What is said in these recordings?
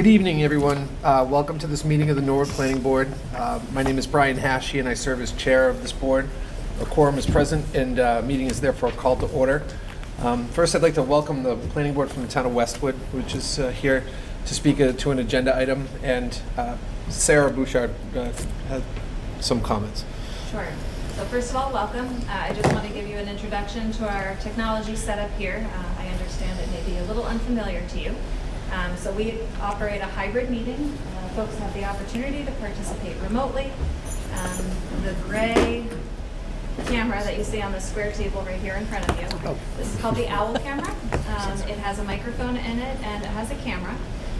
Good evening, everyone. Welcome to this meeting of the Norwood Planning Board. My name is Brian Hashey, and I serve as chair of this board. A quorum is present, and meeting is therefore called to order. First, I'd like to welcome the planning board from the town of Westwood, which is here to speak to an agenda item, and Sarah Bouchard had some comments. Sure. So first of all, welcome. I just want to give you an introduction to our technology setup here. I understand it may be a little unfamiliar to you. So we operate a hybrid meeting. Folks have the opportunity to participate remotely. The gray camera that you see on the square table right here in front of you, this is called the OWL camera. It has a microphone in it and it has a camera.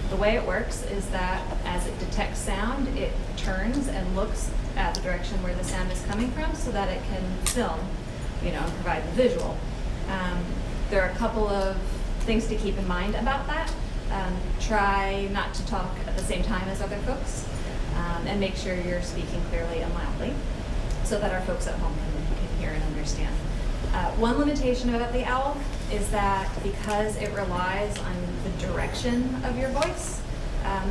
The way it works is that as it detects sound, it turns and looks at the direction where the sound is coming from so that it can film, and provide the visual. There are a couple of things to keep in mind about that. Try not to talk at the same time as other folks, and make sure you're speaking clearly and loudly so that our folks at home can hear and understand. One limitation about the OWL is that because it relies on the direction of your voice,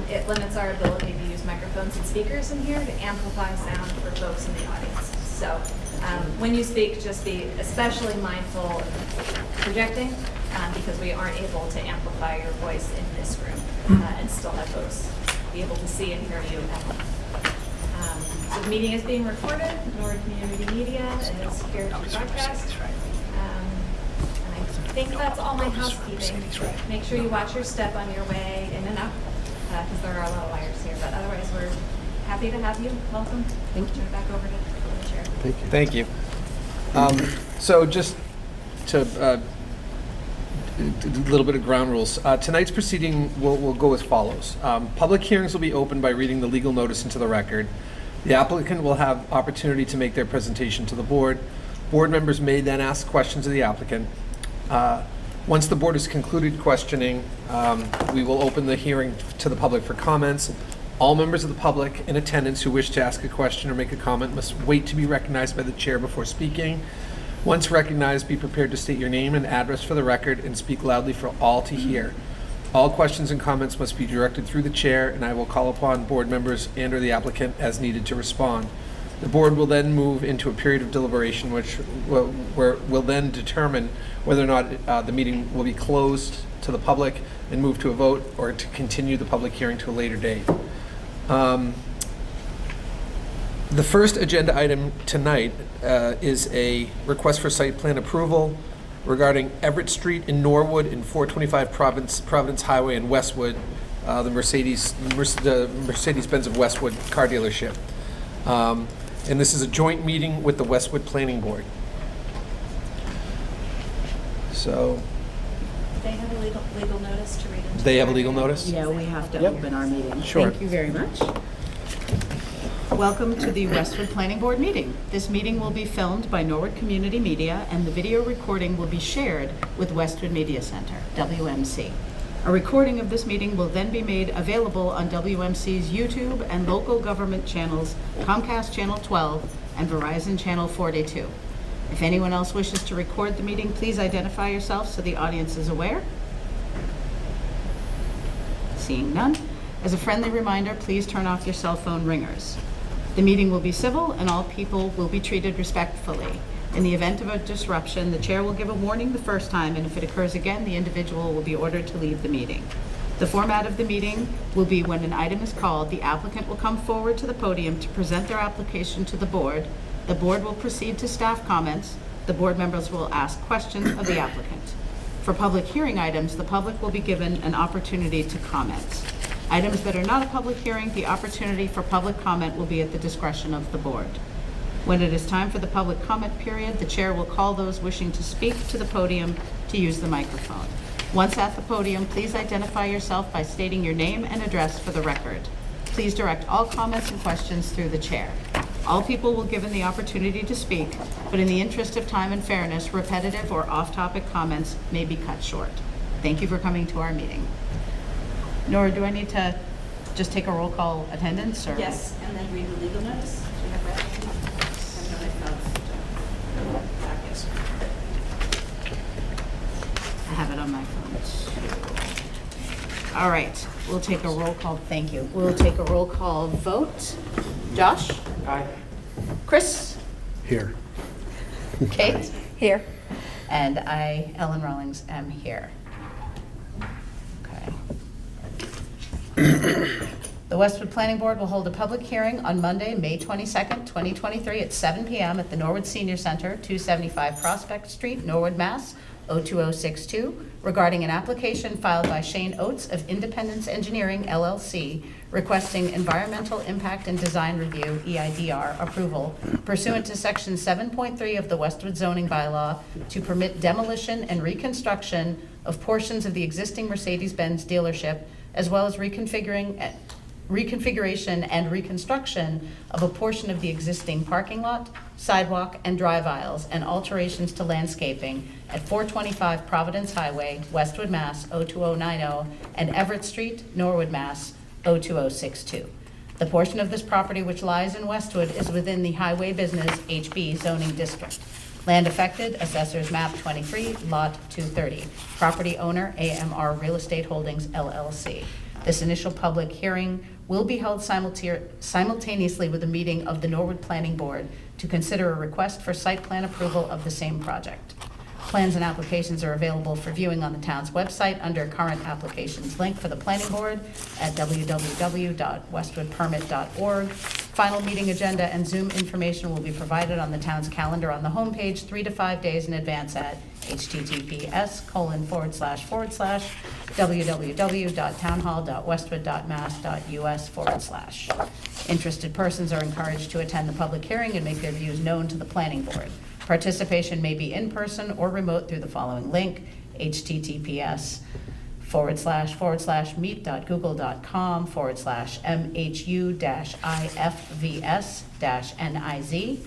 it limits our ability to use microphones and speakers in here to amplify sound for folks in the audience. So when you speak, just be especially mindful of projecting, because we aren't able to amplify your voice in this room and still have folks be able to see and hear you at home. So the meeting is being recorded. Norwood Community Media is here to broadcast. And I think that's all my housekeeping. Make sure you watch your step on your way in and out, because there are a lot of wires here. But otherwise, we're happy to have you. Welcome. Thank you. Turn it back over to the chair. Thank you. So just to a little bit of ground rules. Tonight's proceeding will go as follows. Public hearings will be opened by reading the legal notice into the record. The applicant will have opportunity to make their presentation to the board. Board members may then ask questions of the applicant. Once the board has concluded questioning, we will open the hearing to the public for comments. All members of the public in attendance who wish to ask a question or make a comment must wait to be recognized by the chair before speaking. Once recognized, be prepared to state your name and address for the record and speak loudly for all to hear. All questions and comments must be directed through the chair, and I will call upon board members and/or the applicant as needed to respond. The board will then move into a period of deliberation, which will then determine whether or not the meeting will be closed to the public and move to a vote, or to continue the public hearing to a later date. The first agenda item tonight is a request for site plan approval regarding Everett Street in Norwood and 425 Providence Highway in Westwood, the Mercedes-Benz of Westwood car dealership. And this is a joint meeting with the Westwood Planning Board. So. They have a legal notice to read into. They have a legal notice? Yeah, we have to open our meeting. Sure. Thank you very much. Welcome to the Westwood Planning Board meeting. This meeting will be filmed by Norwood Community Media, and the video recording will be shared with Westwood Media Center, WMC. A recording of this meeting will then be made available on WMC's YouTube and local government channels, Comcast Channel 12 and Verizon Channel 42. If anyone else wishes to record the meeting, please identify yourself so the audience is aware. Seeing none. As a friendly reminder, please turn off your cell phone ringers. The meeting will be civil and all people will be treated respectfully. In the event of a disruption, the chair will give a warning the first time, and if it occurs again, the individual will be ordered to leave the meeting. The format of the meeting will be when an item is called, the applicant will come forward to the podium to present their application to the board. The board will proceed to staff comments. The board members will ask questions of the applicant. For public hearing items, the public will be given an opportunity to comment. Items that are not a public hearing, the opportunity for public comment will be at the discretion of the board. When it is time for the public comment period, the chair will call those wishing to speak to the podium to use the microphone. Once at the podium, please identify yourself by stating your name and address for the record. Please direct all comments and questions through the chair. All people will be given the opportunity to speak, but in the interest of time and fairness, repetitive or off-topic comments may be cut short. Thank you for coming to our meeting. Nora, do I need to just take a roll call attendance? Or? Yes, and then read the legal notice. Do you have that? I have it on my phone. All right, we'll take a roll call, thank you. We'll take a roll call vote. Josh? Aye. Chris? Here. Kate? Here. And I, Ellen Rawlings, am here. Okay. The Westwood Planning Board will hold a public hearing on Monday, May 22nd, 2023 at 7 PM at the Norwood Senior Center, 275 Prospect Street, Norwood, Mass. 02062, regarding an application filed by Shay Notes of Independence Engineering, LLC, requesting Environmental Impact and Design Review, EIDR, approval pursuant to Section 7.3 of the Westwood zoning bylaw to permit demolition and reconstruction of portions of the existing Mercedes-Benz dealership, as well as reconfiguration and reconstruction of a portion of the existing parking lot, sidewalk, and drive aisles, and alterations to landscaping at 425 Providence Highway, Westwood, Mass. 02090, and Everett Street, Norwood, Mass. 02062. The portion of this property which lies in Westwood is within the Highway Business HB zoning district. Land affected, Assessors Map 23, Lot 230. Property owner, AMR Real Estate Holdings, LLC. This initial public hearing will be held simultaneously with a meeting of the Norwood Planning Board to consider a request for site plan approval of the same project. Plans and applications are available for viewing on the town's website under current applications link for the planning board at www.westwoodpermit.org. Final meeting agenda and Zoom information will be provided on the town's calendar on the homepage 3 to 5 days in advance at https://www.townhall.westwood.mass.us/. Interested persons are encouraged to attend the public hearing and make their views known to the planning board. Participation may be in person or remote through the following link, https://meet.google.com/MHU-IFVS-NIZ.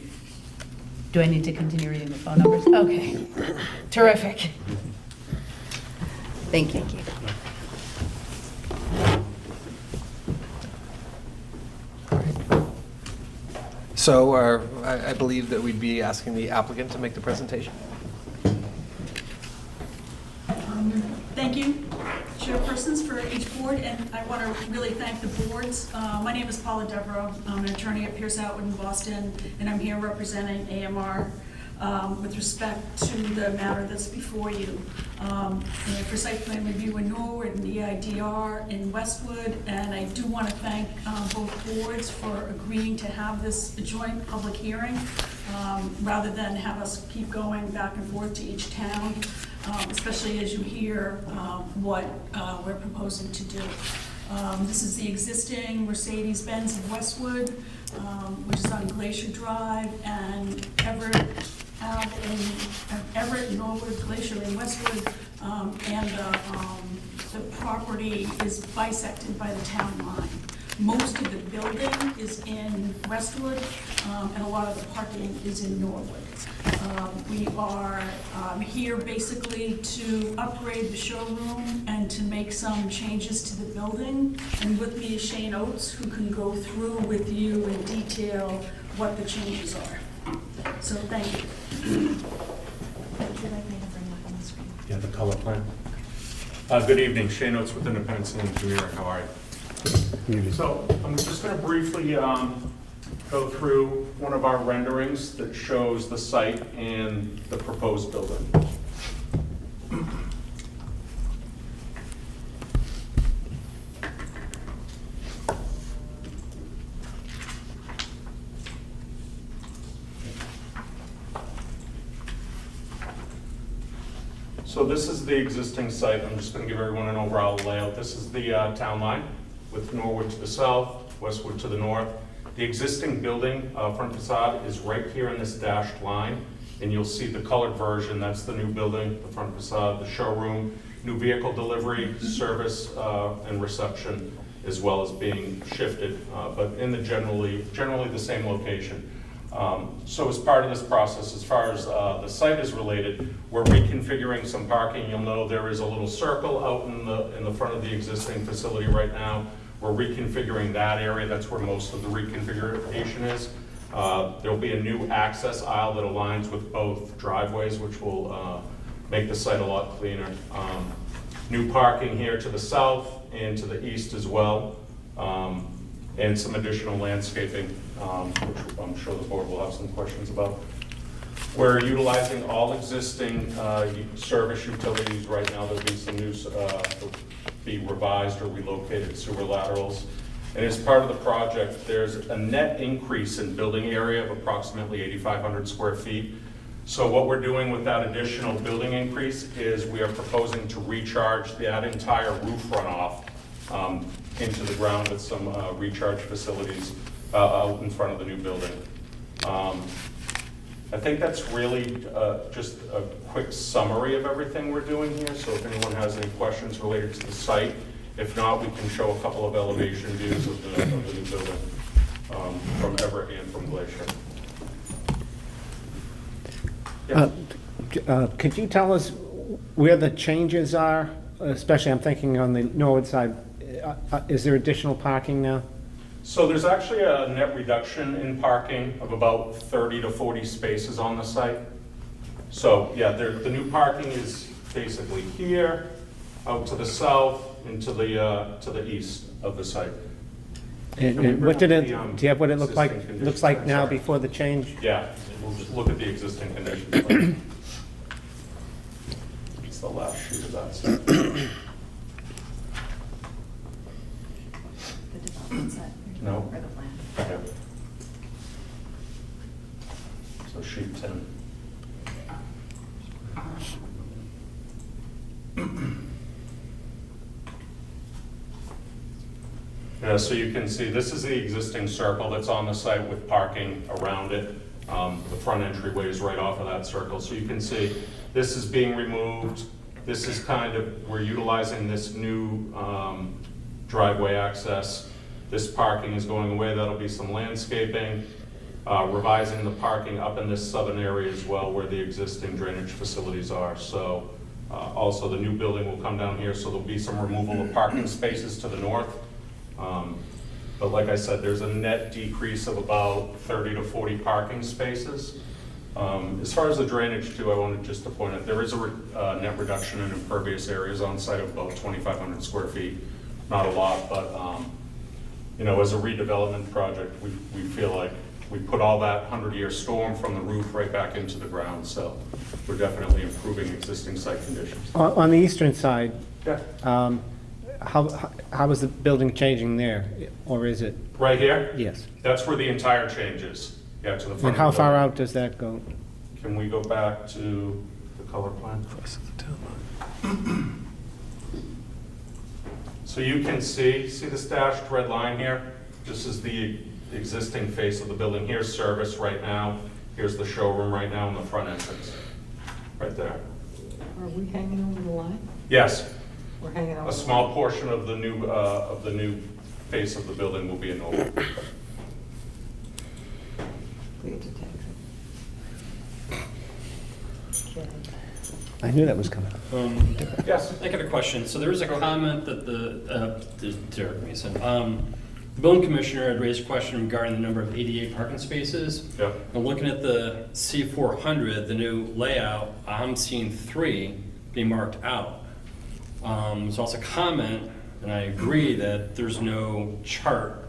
Do I need to continue reading the phone numbers? Okay, terrific. Thank you. So I believe that we'd be asking the applicant to make the presentation. Thank you, chairpersons for each board, and I want to really thank the boards. My name is Paula Deborah. I'm an attorney at Pierce Atwood in Boston, and I'm here representing AMR with respect to the matter that's before you. And for site plan review in Norwood and EIDR in Westwood, and I do want to thank both boards for agreeing to have this joint public hearing rather than have us keep going back and forth to each town, especially as you hear what we're proposing to do. This is the existing Mercedes-Benz of Westwood, which is on Glacier Drive and Everett, Norwood, Glacier, and Westwood, and the property is bisected by the town line. Most of the building is in Westwood, and a lot of the parking is in Norwood. We are here basically to upgrade the showroom and to make some changes to the building. And with me is Shay Notes, who can go through with you in detail what the changes are. So thank you. Would you like me to bring up on the screen? Yeah, the color plan. Good evening, Shay Notes with Independence Engineering. How are you? So I'm just going to briefly go through one of our renderings that shows the site and the proposed building. So this is the existing site. I'm just going to give everyone an overall layout. This is the town line with Norwood to the south, Westwood to the north. The existing building front facade is right here in this dashed line, and you'll see the colored version. That's the new building, the front facade, the showroom, new vehicle delivery, service, and reception, as well as being shifted, but in the generally the same location. So as part of this process, as far as the site is related, we're reconfiguring some parking. You'll know there is a little circle out in the front of the existing facility right now. We're reconfiguring that area. That's where most of the reconfiguration is. There'll be a new access aisle that aligns with both driveways, which will make the site a lot cleaner. New parking here to the south and to the east as well, and some additional landscaping, which I'm sure the board will have some questions about. We're utilizing all existing service utilities right now. There'll be some new, be revised or relocated sewer laterals. And as part of the project, there's a net increase in building area of approximately 8,500 square feet. So what we're doing with that additional building increase is we are proposing to recharge that entire roof runoff into the ground with some recharge facilities out in front of the new building. I think that's really just a quick summary of everything we're doing here. So if anyone has any questions related to the site, if not, we can show a couple of elevation views of the new building from Everett and from Glacier. Yeah. Could you tell us where the changes are, especially I'm thinking on the norwood side? Is there additional parking now? So there's actually a net reduction in parking of about 30 to 40 spaces on the site. So yeah, the new parking is basically here, out to the south, and to the east of the site. And what did it, the, do you have what it looked like? existing Looks like conditions? now Sorry. before the change? Yeah, we'll just look at the existing conditions. It's the last sheet of that set. The development set? No. Or the plan? Okay. So sheet 10. Yeah, so you can see this is the existing circle that's on the site with parking around it. The front entryway is right off of that circle. So you can see this is being removed. This is kind of, we're utilizing this new driveway access. This parking is going away. That'll be some landscaping. Revising the parking up in this southern area as well where the existing drainage facilities are. So also the new building will come down here, so there'll be some removal of parking spaces to the north. But like I said, there's a net decrease of about 30 to 40 parking spaces. As far as the drainage too, I wanted just to point out, there is a net reduction in impervious areas on site of about 2,500 square feet. Not a lot, but you know, as a redevelopment project, we feel like we put all that 100-year storm from the roof right back into the ground. So we're definitely improving existing site conditions. On the eastern side, Yeah. how is the building changing there? Or is it? Right here? Yes. That's where the entire change is. Yeah, to the front. And how of the far building. out does that go? Can we go back to the color plan? So you can see this dashed red line here? This is the existing face of the building. Here's service right now. Here's the showroom right now in the front entrance, right there. Are we hanging over the line? Yes, We're hanging over. a small portion of the new face of the building will be in oval. Please attention. I knew that was coming. Yes. I got a question. So there was a comment that Derek Mason, the building commissioner had raised a question regarding the number of ADA parking spaces. Yeah. And looking at the C400, the new layout, I'm seeing 3 being marked out. There's also a comment, and I agree, that there's no chart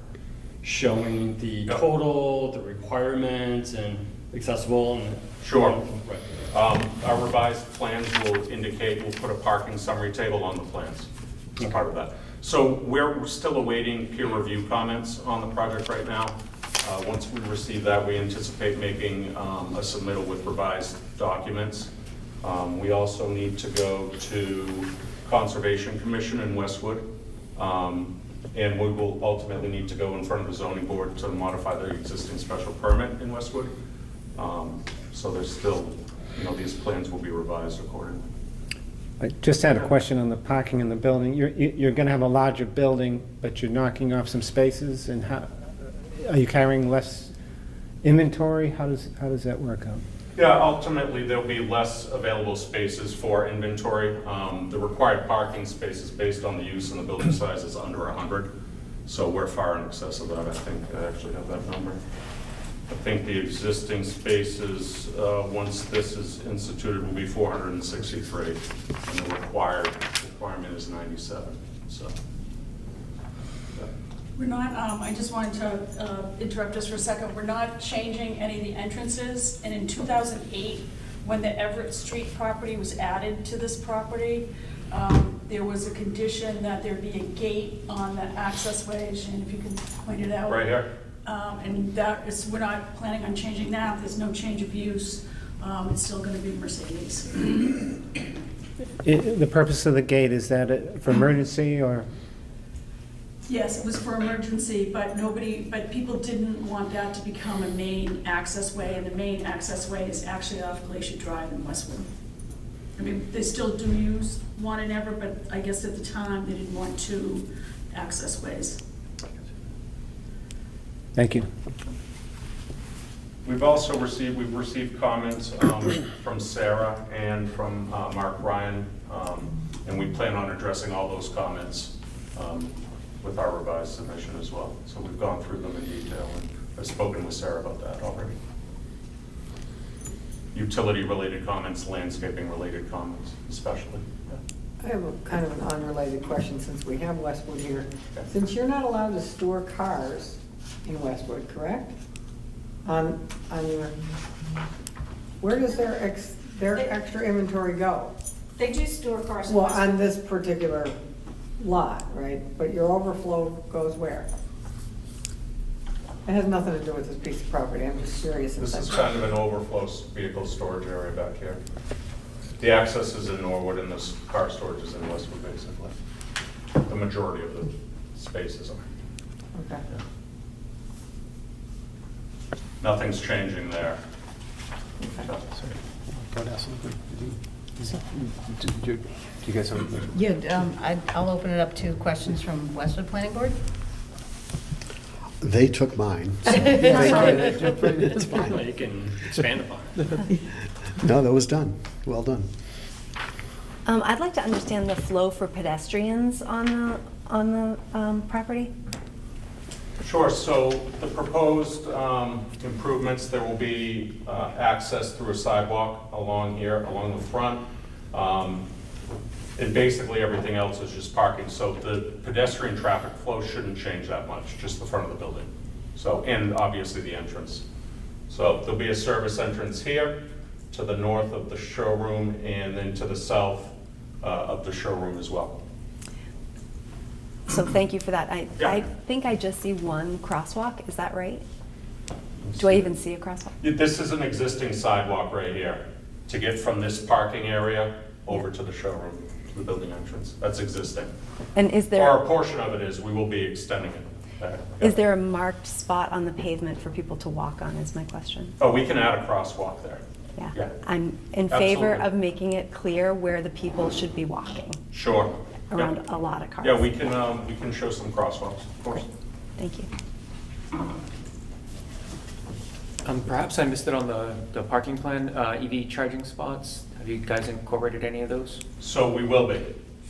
showing the total, the requirements, and accessible. And Sure. Right. Our revised plans will indicate, we'll put a parking summary table on the plans as part of that. So we're still awaiting peer review comments on the project right now. Once we receive that, we anticipate making a submittal with revised documents. We also need to go to Conservation Commission in Westwood. And we will ultimately need to go in front of the zoning board to modify the existing special permit in Westwood. So there's still, these plans will be revised accordingly. I just had a question on the parking in the building. You're going to have a larger building, but you're knocking off some spaces, and how, are you carrying less inventory? How does that work out? Yeah, ultimately, there'll be less available spaces for inventory. The required parking spaces based on the use and the building size is under 100. So we're far in excess of that. I think I actually have that number. I think the existing spaces, once this is instituted, will be 463, and the requirement is 97. So We're not, I just wanted to interrupt just for a second. We're not changing any of the entrances. And in 2008, when the Everett Street property was added to this property, there was a condition that there be a gate on the access ways, and if you can point it out. Right here. And that is, we're not planning on changing that. There's no change of use. It's still going to be Mercedes. The purpose of the gate, is that for emergency or? Yes, it was for emergency, but people didn't want that to become a main access way, and the main access way is actually off Glacier Drive in Westwood. I mean, they still do use one and ever, but I guess at the time, they didn't want two access ways. Thank you. We've also received comments from Sarah and from Mark Ryan, and we plan on addressing all those comments with our revised submission as well. So we've gone through them in detail, and I've spoken with Sarah about that already. Utility-related comments, landscaping-related comments, especially. Yeah. I have a kind of an unrelated question since we have Westwood here. Okay. Since you're not allowed to store cars in Westwood, correct? On your, where does their extra inventory go? They do store cars. Well, on this particular lot, right? But your overflow goes where? It has nothing to do with this piece of property, I'm just curious. This is kind of an overflow vehicle storage area back here. The access is in Norwood, and this car storage is in Westwood, basically. The majority of the spaces are. Okay. Yeah. Nothing's changing there. Do you guys have? Yeah, I'll open it up to questions from Westwood Planning Board. They took mine. It's fine. You can expand upon it. No, that was done. Well done. I'd like to understand the flow for pedestrians on the property. Sure, so the proposed improvements, there will be access through a sidewalk along here, along the front. And basically everything else is just parking. So the pedestrian traffic flow shouldn't change that much, just the front of the building. So, and obviously the entrance. So there'll be a service entrance here to the north of the showroom and then to the south of the showroom as well. So thank you for that. Yeah. I think I just see one crosswalk, is that right? Do I even see a crosswalk? This is an existing sidewalk right here to get from this parking area over to the showroom, to the building entrance. That's existing. And is Or there, a portion of it is, we will be extending it back. is there a marked spot on the pavement for people to walk on, is my question? Oh, we can add a crosswalk there. Yeah. Yeah. I'm in favor Absolutely. of making it clear where the people should be walking Sure. around Yeah. a lot of cars. Yeah, we can show some crosswalks, of course. Thank you. Perhaps I missed it on the parking plan, EV charging spots. Have you guys incorporated any of those? So we will be.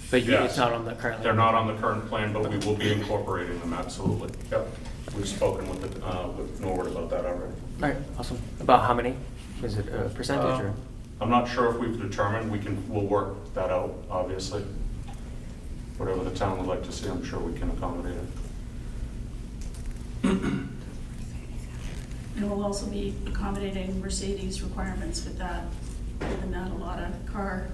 But Yes. it's not on the current. They're not on the current plan, but we will be incorporating them, absolutely. Yep. We've spoken with Norwood about that already. All right, awesome. About how many? Is it a percentage or? I'm not sure if we've determined, we'll work that out, obviously. Whatever the town would like to see, I'm sure we can accommodate it. And we'll also be accommodating Mercedes requirements with that, given that a lot of car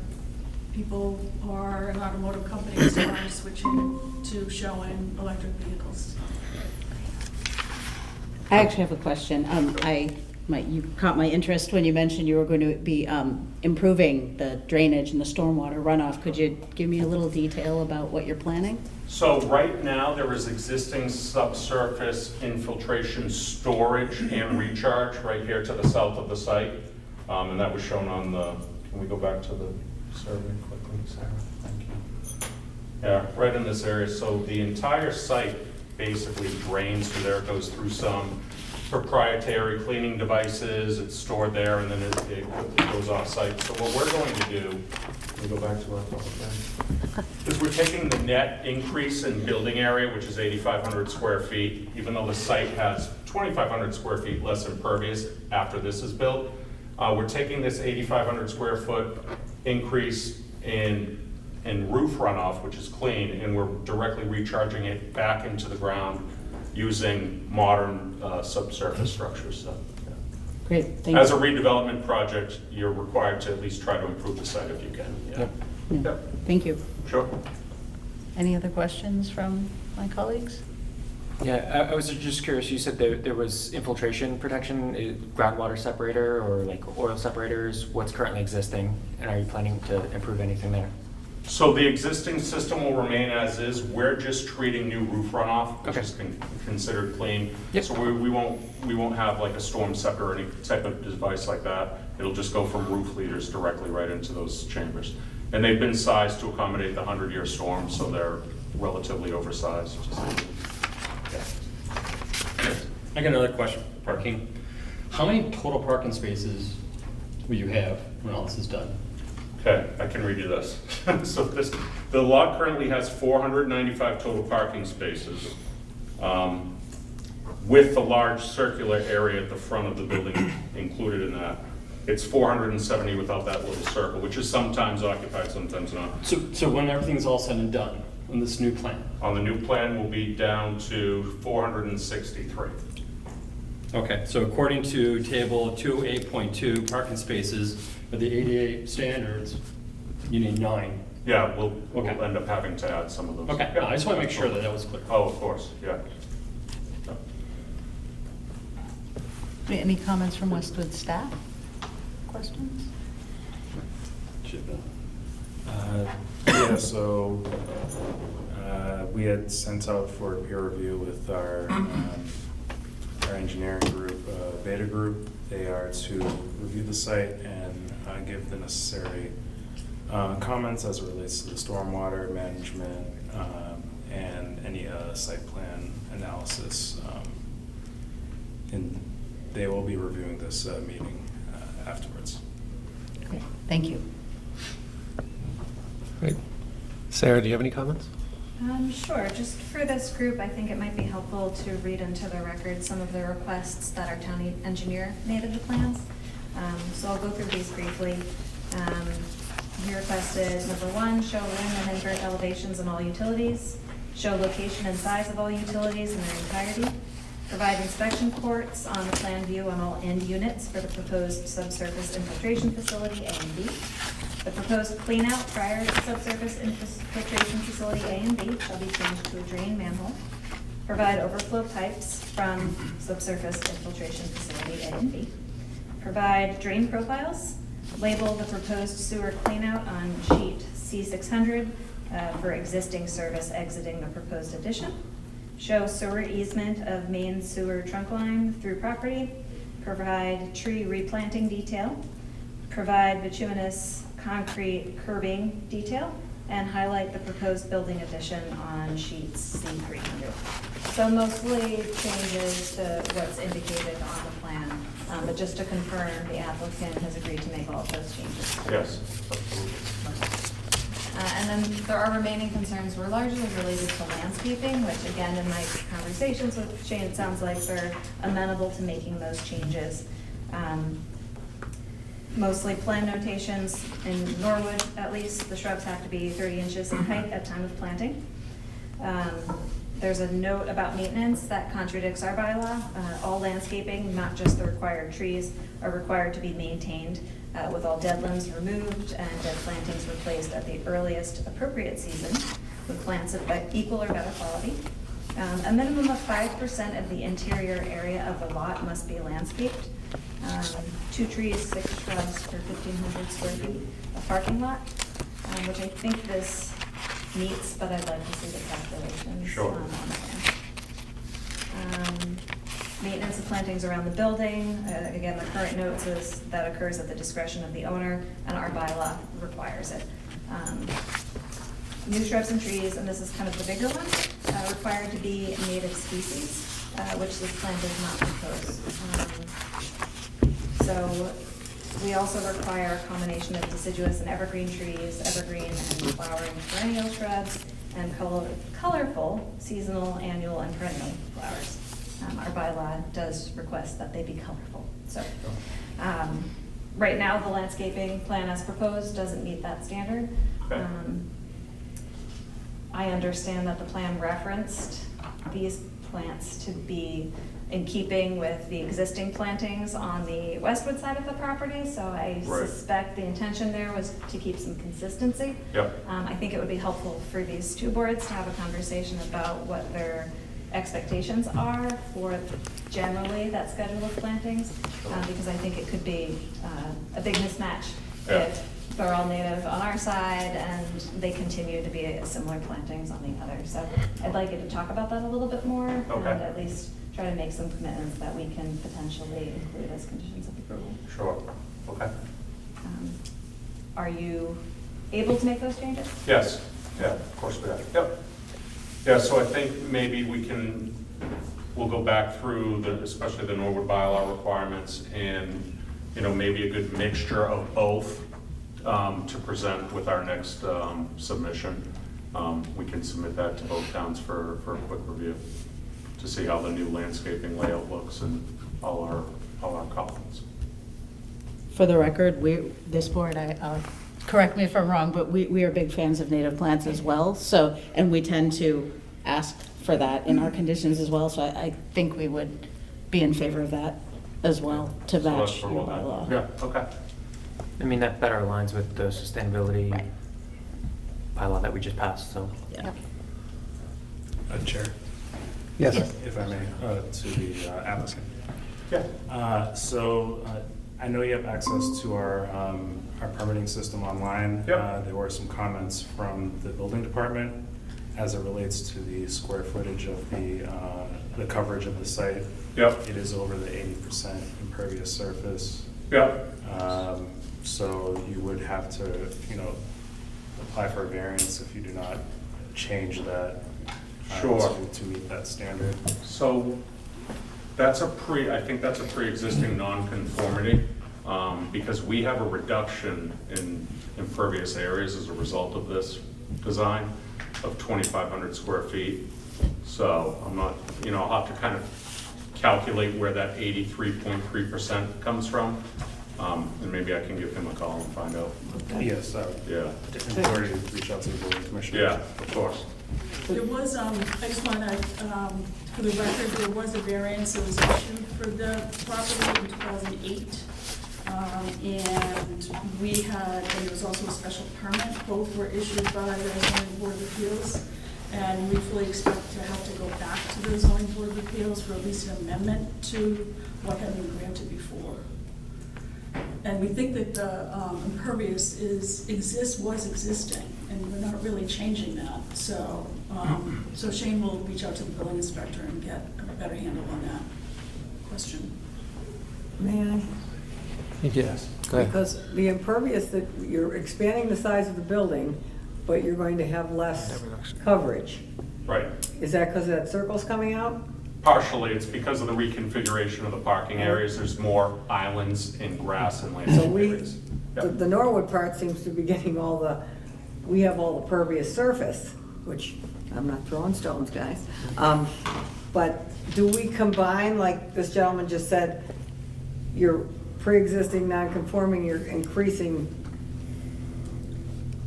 people or and automotive companies are switching to showing electric vehicles. I actually have a question. You caught my interest when you mentioned you were going to be improving the drainage and the stormwater runoff. Could you give me a little detail about what you're planning? So right now, there is existing subsurface infiltration storage and recharge right here to the south of the site. And that was shown on the, can we go back to the survey quickly, Sarah? Thank you. Yeah, right in this area. So the entire site basically drains through there. It goes through some proprietary cleaning devices. It's stored there, and then it goes off-site. So what we're going to do, can we go back to our public hearing? Is we're taking the net increase in building area, which is 8,500 square feet, even though the site has 2,500 square feet less impervious after this is built. We're taking this 8,500 square foot increase in roof runoff, which is clean, and we're directly recharging it back into the ground using modern subsurface structures. So, yeah. Great, thank As a you. redevelopment project, you're required to at least try to improve the site if you can. Yeah. Yep. Yeah. Yep. Thank you. Sure. Any other questions from my colleagues? Yeah, I was just curious, you said there was infiltration protection, groundwater separator or like oil separators, what's currently existing? And are you planning to improve anything there? So the existing system will remain as is. We're just treating new roof runoff, which Okay. is considered clean. Yep. So we won't have like a storm scepter or any type of device like that. It'll just go from roof leaders directly right into those chambers. And they've been sized to accommodate the 100-year storm, so they're relatively oversized. I got another question, parking. How many total parking spaces will you have when all this is done? Okay, I can read you this. So the lot currently has 495 total parking spaces, with the large circular area at the front of the building included in that. It's 470 without that little circle, which is sometimes occupied, sometimes not. So when everything's all said and done, on this new plan? On the new plan, we'll be down to 463. Okay, so according to table 2.8.2, parking spaces with the ADA standards, you need 9. Yeah, we'll Okay. end up having to add some of those. Okay, Yeah, I just want to make sure that that was clear. Oh, of course, yeah. Any comments from Westwood staff? Questions? Yeah, so we had sent out for peer review with our engineering group, Beta Group. They are to review the site and give the necessary comments as it relates to the stormwater management and any site plan analysis. And they will be reviewing this meeting afterwards. Great, thank you. Great. Sarah, do you have any comments? Sure. Just for this group, I think it might be helpful to read into the record some of the requests that our county engineer made of the plans. So I'll go through these briefly. He requested, number 1, show rim and invert elevations in all utilities, show location and size of all utilities in their entirety, provide inspection ports on the plan view on all end units for the proposed subsurface infiltration facility A and B. The proposed cleanout prior to subsurface infiltration facility A and B shall be changed to a drain manhole. Provide overflow pipes from subsurface infiltration facility A and B. Provide drain profiles. Label the proposed sewer cleanout on sheet C600 for existing service exiting the proposed addition. Show sewer easement of main sewer trunk line through property. Provide tree replanting detail. Provide bituminous concrete curbing detail, and highlight the proposed building addition on sheet C300. So mostly changes to what's indicated on the plan, but just to confirm, the applicant has agreed to make all of those changes. Yes, absolutely. And then there are remaining concerns were largely related to landscaping, which again, in my conversations with Shane, it sounds like they're amenable to making those changes. Mostly plan notations in Norwood, at least, the shrubs have to be 30 inches in height at time of planting. There's a note about maintenance that contradicts our bylaw. All landscaping, not just the required trees, are required to be maintained with all dead limbs removed and dead plantings replaced at the earliest appropriate season with plants of equal or better quality. A minimum of 5% of the interior area of the lot must be landscaped. 2 trees, 6 shrubs per 1,500 square feet of parking lot, which I think this meets, but I'd like to see the calculations. Sure. On that. Maintenance of plantings around the building. Again, the current note says that occurs at the discretion of the owner, and our bylaw requires it. New shrubs and trees, and this is kind of the bigger one, required to be native species, which this plan does not propose. So we also require a combination of deciduous and evergreen trees, evergreen and flowering perennial shrubs, and colorful seasonal, annual, and perennial flowers. Our bylaw does request that they be colorful. So right now, the landscaping plan as proposed doesn't meet that standard. Okay. I understand that the plan referenced these plants to be in keeping with the existing plantings on the westwood side of the property, so I Right. suspect the intention there was to keep some consistency. Yep. I think it would be helpful for these two boards to have a conversation about what their expectations are for generally that schedule of plantings, because I think it could be a big mismatch Yeah. if they're all native on our side and they continue to be similar plantings on the other. So I'd like you to talk about that a little bit more Okay. and at least try to make some commitments that we can potentially include as conditions of approval. Sure, okay. Are you able to make those changes? Yes, yeah, of course we are, yep. Yeah, so I think maybe we'll go back through especially the Norwood bylaw requirements and, maybe a good mixture of both to present with our next submission. We can submit that to both towns for a quick review to see how the new landscaping layout looks and all our columns. For the record, this board, correct me if I'm wrong, but we are big fans of native plants as well, so, and we tend to ask for that in our conditions as well, so I think we would be in favor of that as well, to So that's match for your what I- bylaw. Yeah, okay. I mean, that better aligns with the sustainability Right. bylaw that we just passed, so. Yeah. Chair, Yes. if I may, to the applicant. Yeah. So I know you have access to our permitting system online. Yep. There were some comments from the building department as it relates to the square footage of the coverage of the site. Yep. It is over the 80% impervious surface. Yep. So you would have to, apply for a variance if you do not change that. Sure. To meet that standard. So I think that's a pre-existing non-conformity, because we have a reduction in impervious areas as a result of this design of 2,500 square feet. So I'm not, I'll have to kind of calculate where that 83.3% comes from, and maybe I can give him a call and find out. Yes, Yeah, already reach out to the building commissioner. yeah, of course. There was, I just want to, for the record, there was a variance that was issued for the property in 2008. And and there was also a special permit, both were issued by the zoning board of appeals. And we fully expect to have to go back to the zoning board of appeals for at least an amendment to what had been granted before. And we think that the impervious was existing, and we're not really changing that. So, so Shane will reach out to the building inspector and get a better handle on that question. May I? Yes. Because the impervious, that you're expanding the size of the building, but you're going to have less coverage. Right. Is that because that circle's coming out? Partially, it's because of the reconfiguration of the parking areas. There's more islands and grass and So landscape areas. Yep. the Norwood part seems to be getting we have all the pervious surface, which I'm not throwing stones, guys. But do we combine, like this gentleman just said, your pre-existing non-conforming, you're increasing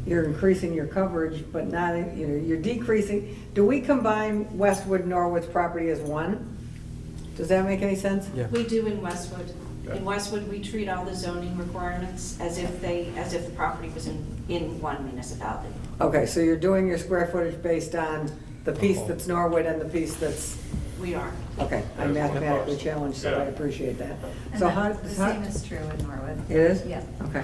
your coverage, but not, you're decreasing. Do we combine Westwood, Norwood's property as one? Does that make any sense? Yeah. We do in Westwood. Yeah. In Westwood, we treat all the zoning requirements as if the property was in one municipality. Okay, so you're doing your square footage based on the piece that's Norwood and the piece that's, We are. okay, I'm There's one mathematically cost. challenged, so I Yeah. appreciate that. And So the same is true in Norwood. It is? Yeah. Okay.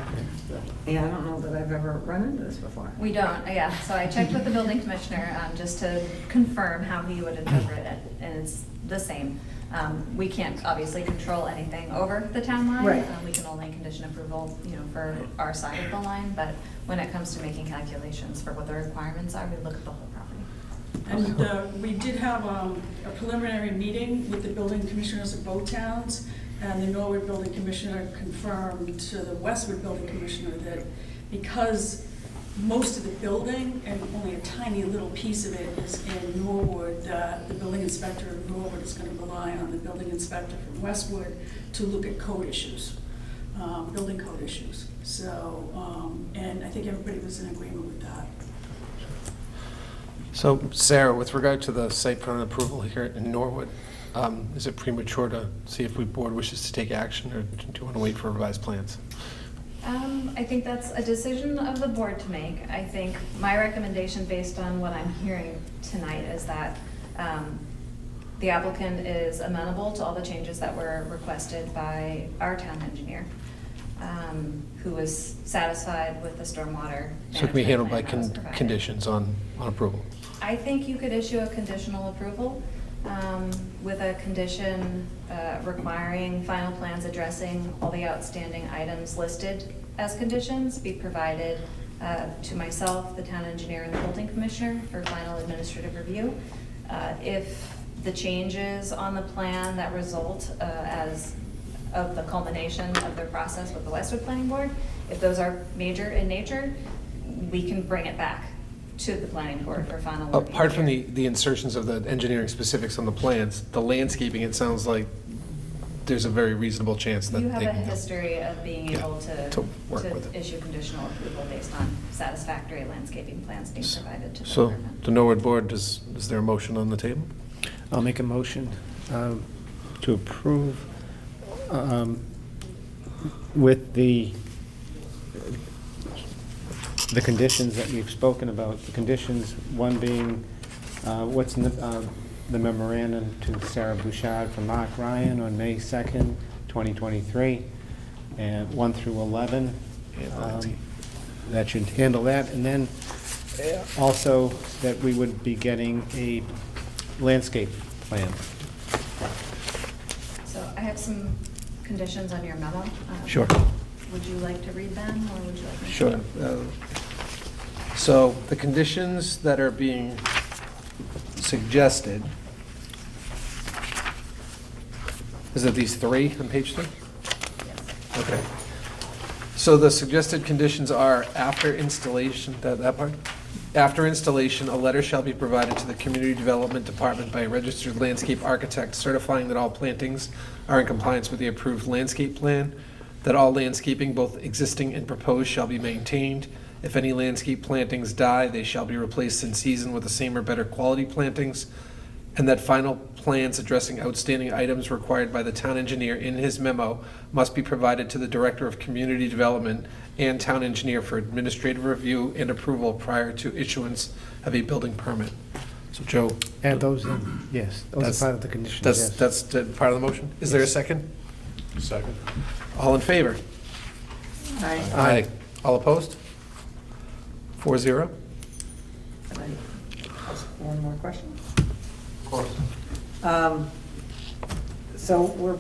Yeah, I don't know that I've ever run into this before. We don't, yeah, so I checked with the building commissioner, just to confirm how he would interpret it, and it's the same. We can't obviously control anything over the town line. Right. We can only condition approval, for our side of the line, but when it comes to making calculations for what the requirements are, we look at the whole property. And we did have a preliminary meeting with the building commissioners of both towns, and the Norwood building commissioner confirmed to the Westwood building commissioner that because most of the building and only a tiny little piece of it is in Norwood, the building inspector of Norwood is going to rely on the building inspector from Westwood to look at code issues, building code issues. So, and I think everybody was in agreement with that. So, Sarah, with regard to the site plan approval here in Norwood, is it premature to see if the board wishes to take action, or do you want to wait for revised plans? I think that's a decision of the board to make. I think my recommendation, based on what I'm hearing tonight, is that the applicant is amenable to all the changes that were requested by our town engineer, who was satisfied with the stormwater So it can be management handled by plan that was provided. conditions on approval? I think you could issue a conditional approval with a condition requiring final plans addressing all the outstanding items listed as conditions be provided to myself, the town engineer, and the building commissioner for final administrative review. If the changes on the plan that result as of the culmination of their process with the Westwood Planning Board, if those are major in nature, we can bring it back to the planning board for final review. Apart from the insertions of the engineering specifics on the plans, the landscaping, it sounds like there's a very reasonable chance that You they have a can go. history of being able to work with it. issue conditional approval based on satisfactory landscaping plans being provided to the So, department. the Norwood board, is there a motion on the table? I'll make a motion to approve with the conditions that we've spoken about. The conditions, one being what's in the memorandum to Sarah Bouchard from Mark Ryan on May 2nd, 2023, and 1 through 11. That should handle that. And then also that we would be getting a landscape plan. So I have some conditions on your memo. Sure. Would you like to read them, or would you like me to? Sure. So the conditions that are being suggested, is it these three on page 3? Yes. Okay. So the suggested conditions are after installation, that part? After installation, a letter shall be provided to the Community Development Department by a registered landscape architect certifying that all plantings are in compliance with the approved landscape plan, that all landscaping, both existing and proposed, shall be maintained. If any landscape plantings die, they shall be replaced in season with the same or better quality plantings, and that final plans addressing outstanding items required by the town engineer in his memo must be provided to the Director of Community Development and town engineer for administrative review and approval prior to issuance of a building permit. So, Joe? Add those in, yes. Those are part of the conditions, yes. That's part of the motion? Is there a second? Second. All in favor? Aye. Aye. All opposed? 4-0? Can I ask one more question? Of course. So we're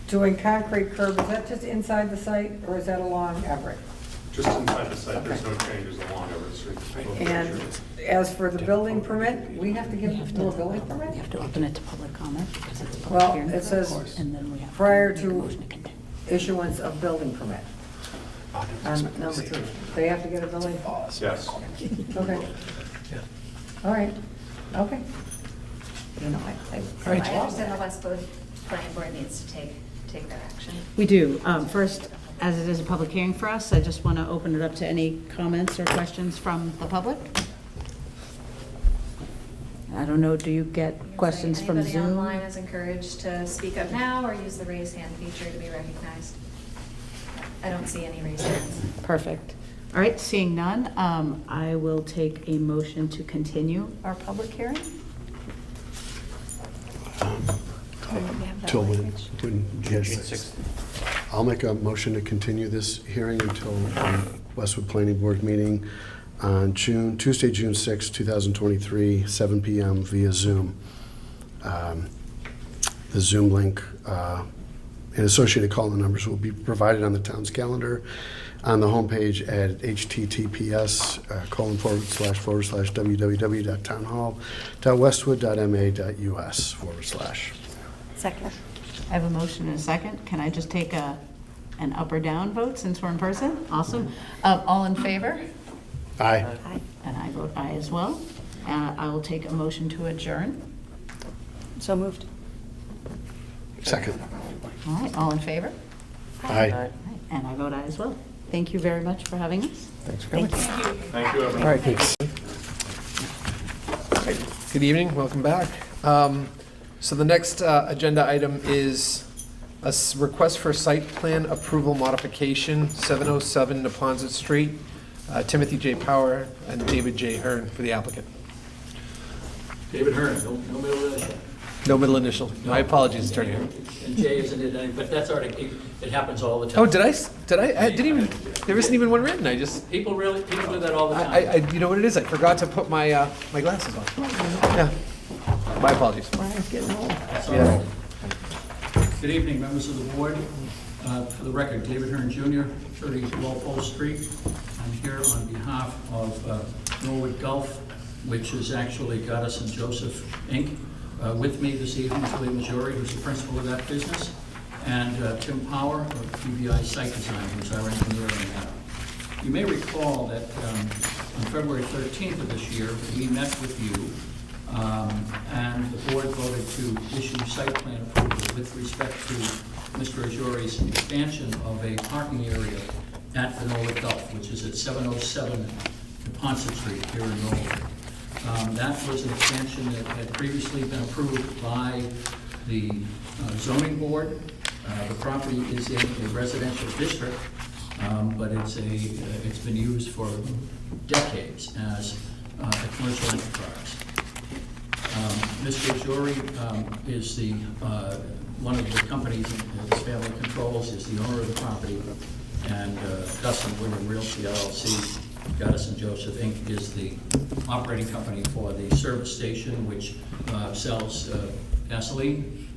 doing concrete curb, is that just inside the site, or is that along Everett? Just inside the site, there's no changes along Everett Street. And as for the building permit, we have to give them a building permit? We have to open it to public comment because it's a public Well, hearing. it says And then we have prior make a to motion continue. issuance of building permit. Number 3, they have to get a building? Yes. Okay. All right, okay. You know, I I understand the Westwood Planning Board needs to take their action. We do. First, as it is a public hearing for us, I just want to open it up to any comments or questions from the public. I don't know, do you get questions from Anybody Zoom? online is encouraged to speak up now or use the raise hand feature to be recognized. I don't see any raised hands. Perfect. All right, seeing none, I will take a motion to continue our public hearing. Till when, yes. I'll make a motion to continue this hearing until the Westwood Planning Board meeting on Tuesday, June 6, 2023, 7 p.m. via Zoom. The Zoom link and associated call numbers will be provided on the town's calendar on the homepage at https://www.townhall.westwood.ma.us/. Second. I have a motion and a second. Can I just take an up or down vote since we're in person? Awesome. All in favor? Aye. Aye. And I vote aye as well. I will take a motion to adjourn. So moved. Second. All right, all in favor? Aye. And I vote aye as well. Thank you very much for having us. Thanks for coming. Thank you, everyone. All right, thanks. Good evening, welcome back. So the next agenda item is a request for site plan approval modification, 707 Neponset Street. Timothy J. Power and David J. Hearn for the applicant. David Hearn, no middle initial. No middle initial. My apologies, Attorney Hearn. And Jay isn't in any, but that's already, it happens all the time. Oh, did I didn't even, there isn't even one written, I just, People do that all the time. you know what it is, I forgot to put my, my glasses on. Yeah, my apologies. Brian's getting old. Yeah. Good evening, members of the board. For the record, David Hearn Jr., 30 Walpole Street. I'm here on behalf of Norwood Gulf, which is actually Goddess and Joseph, Inc. With me this evening is Lee Majori, who's the principal of that business, and Tim Power of PBI Site Design, who's our engineer on that. You may recall that on February 13th of this year, we met with you, and the board voted to issue site plan approval with respect to Mr. Ajori's expansion of a parking area at the Norwood Gulf, which is at 707 Neponset Street here in Norwood. That was an expansion that had previously been approved by the zoning board. The property is in a residential district, but it's been used for decades as a commercial enterprise. Mr. Ajori is the one of the companies that his family controls, is the owner of the property, and Custom Women Realty LLC, Goddess and Joseph Inc. is the operating company for the service station, which sells gasoline,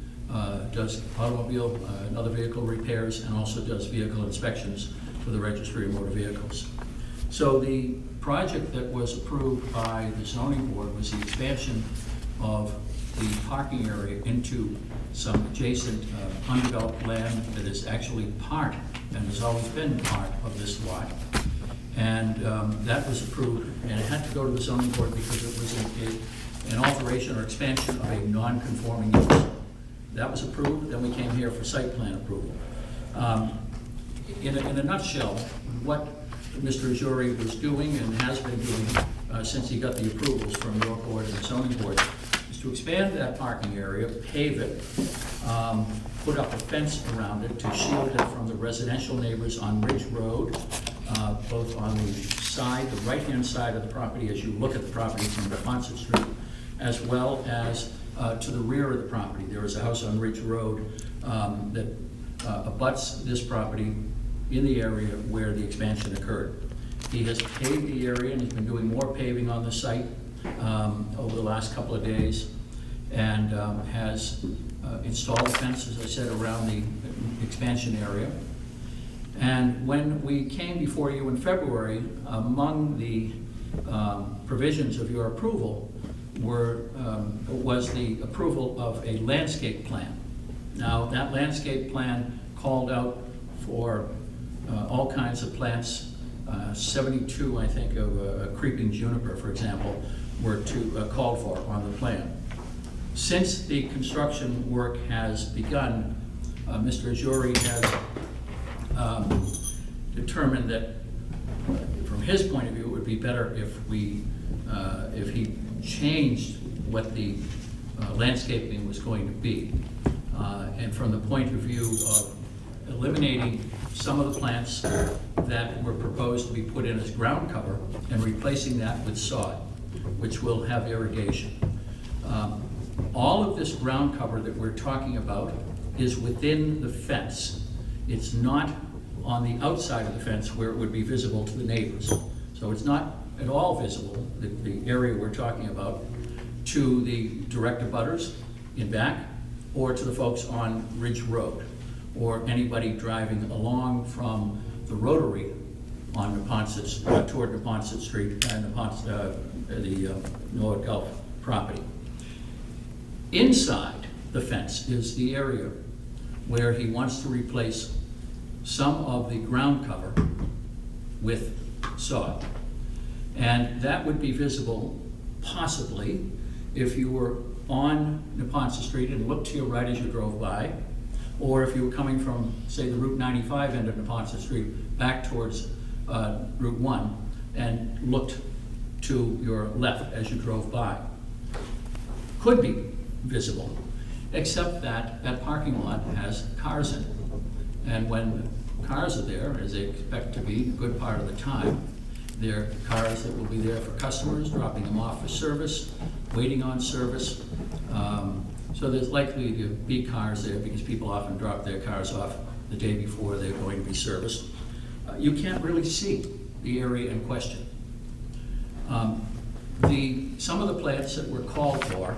does automobile and other vehicle repairs, and also does vehicle inspections for the Registry of Motor Vehicles. So the project that was approved by the zoning board was the expansion of the parking area into some adjacent undeveloped land that is actually part, and has always been part of this lot. And that was approved, and it had to go to the zoning board because it was an alteration or expansion of a non-conforming use. That was approved, then we came here for site plan approval. In a nutshell, what Mr. Ajori was doing and has been doing since he got the approvals from your board and the zoning board is to expand that parking area, pave it, put up a fence around it to shield it from the residential neighbors on Ridge Road, both on the side, the right-hand side of the property as you look at the property from Neponset Street, as well as to the rear of the property. There is a house on Ridge Road that abuts this property in the area where the expansion occurred. He has paved the area, and he's been doing more paving on the site over the last couple of days, and has installed a fence, as I said, around the expansion area. And when we came before you in February, among the provisions of your approval was the approval of a landscape plan. Now, that landscape plan called out for all kinds of plants. 72, I think, of creeping juniper, for example, were called for on the plan. Since the construction work has begun, Mr. Ajori has determined that, from his point of view, it would be better if he changed what the landscaping was going to be. And from the point of view of eliminating some of the plants that were proposed to be put in as ground cover and replacing that with sod, which will have irrigation. All of this ground cover that we're talking about is within the fence. It's not on the outside of the fence where it would be visible to the neighbors. So it's not at all visible, the area we're talking about, to the direct abutters in back, or to the folks on Ridge Road, or anybody driving along from the Rotary on Neponset, toward Neponset Street and the Norwood Gulf property. Inside the fence is the area where he wants to replace some of the ground cover with sod. And that would be visible possibly if you were on Neponset Street and looked to your right as you drove by, or if you were coming from, say, the Route 95 end of Neponset Street back towards Route 1 and looked to your left as you drove by. could be visible, except that that parking lot has cars in it. And when cars are there, as they expect to be a good part of the time, there are cars that will be there for customers, dropping them off for service, waiting on service. So there's likely to be cars there because people often drop their cars off the day before they're going to be serviced. You can't really see the area in question. Some of the plants that were called for,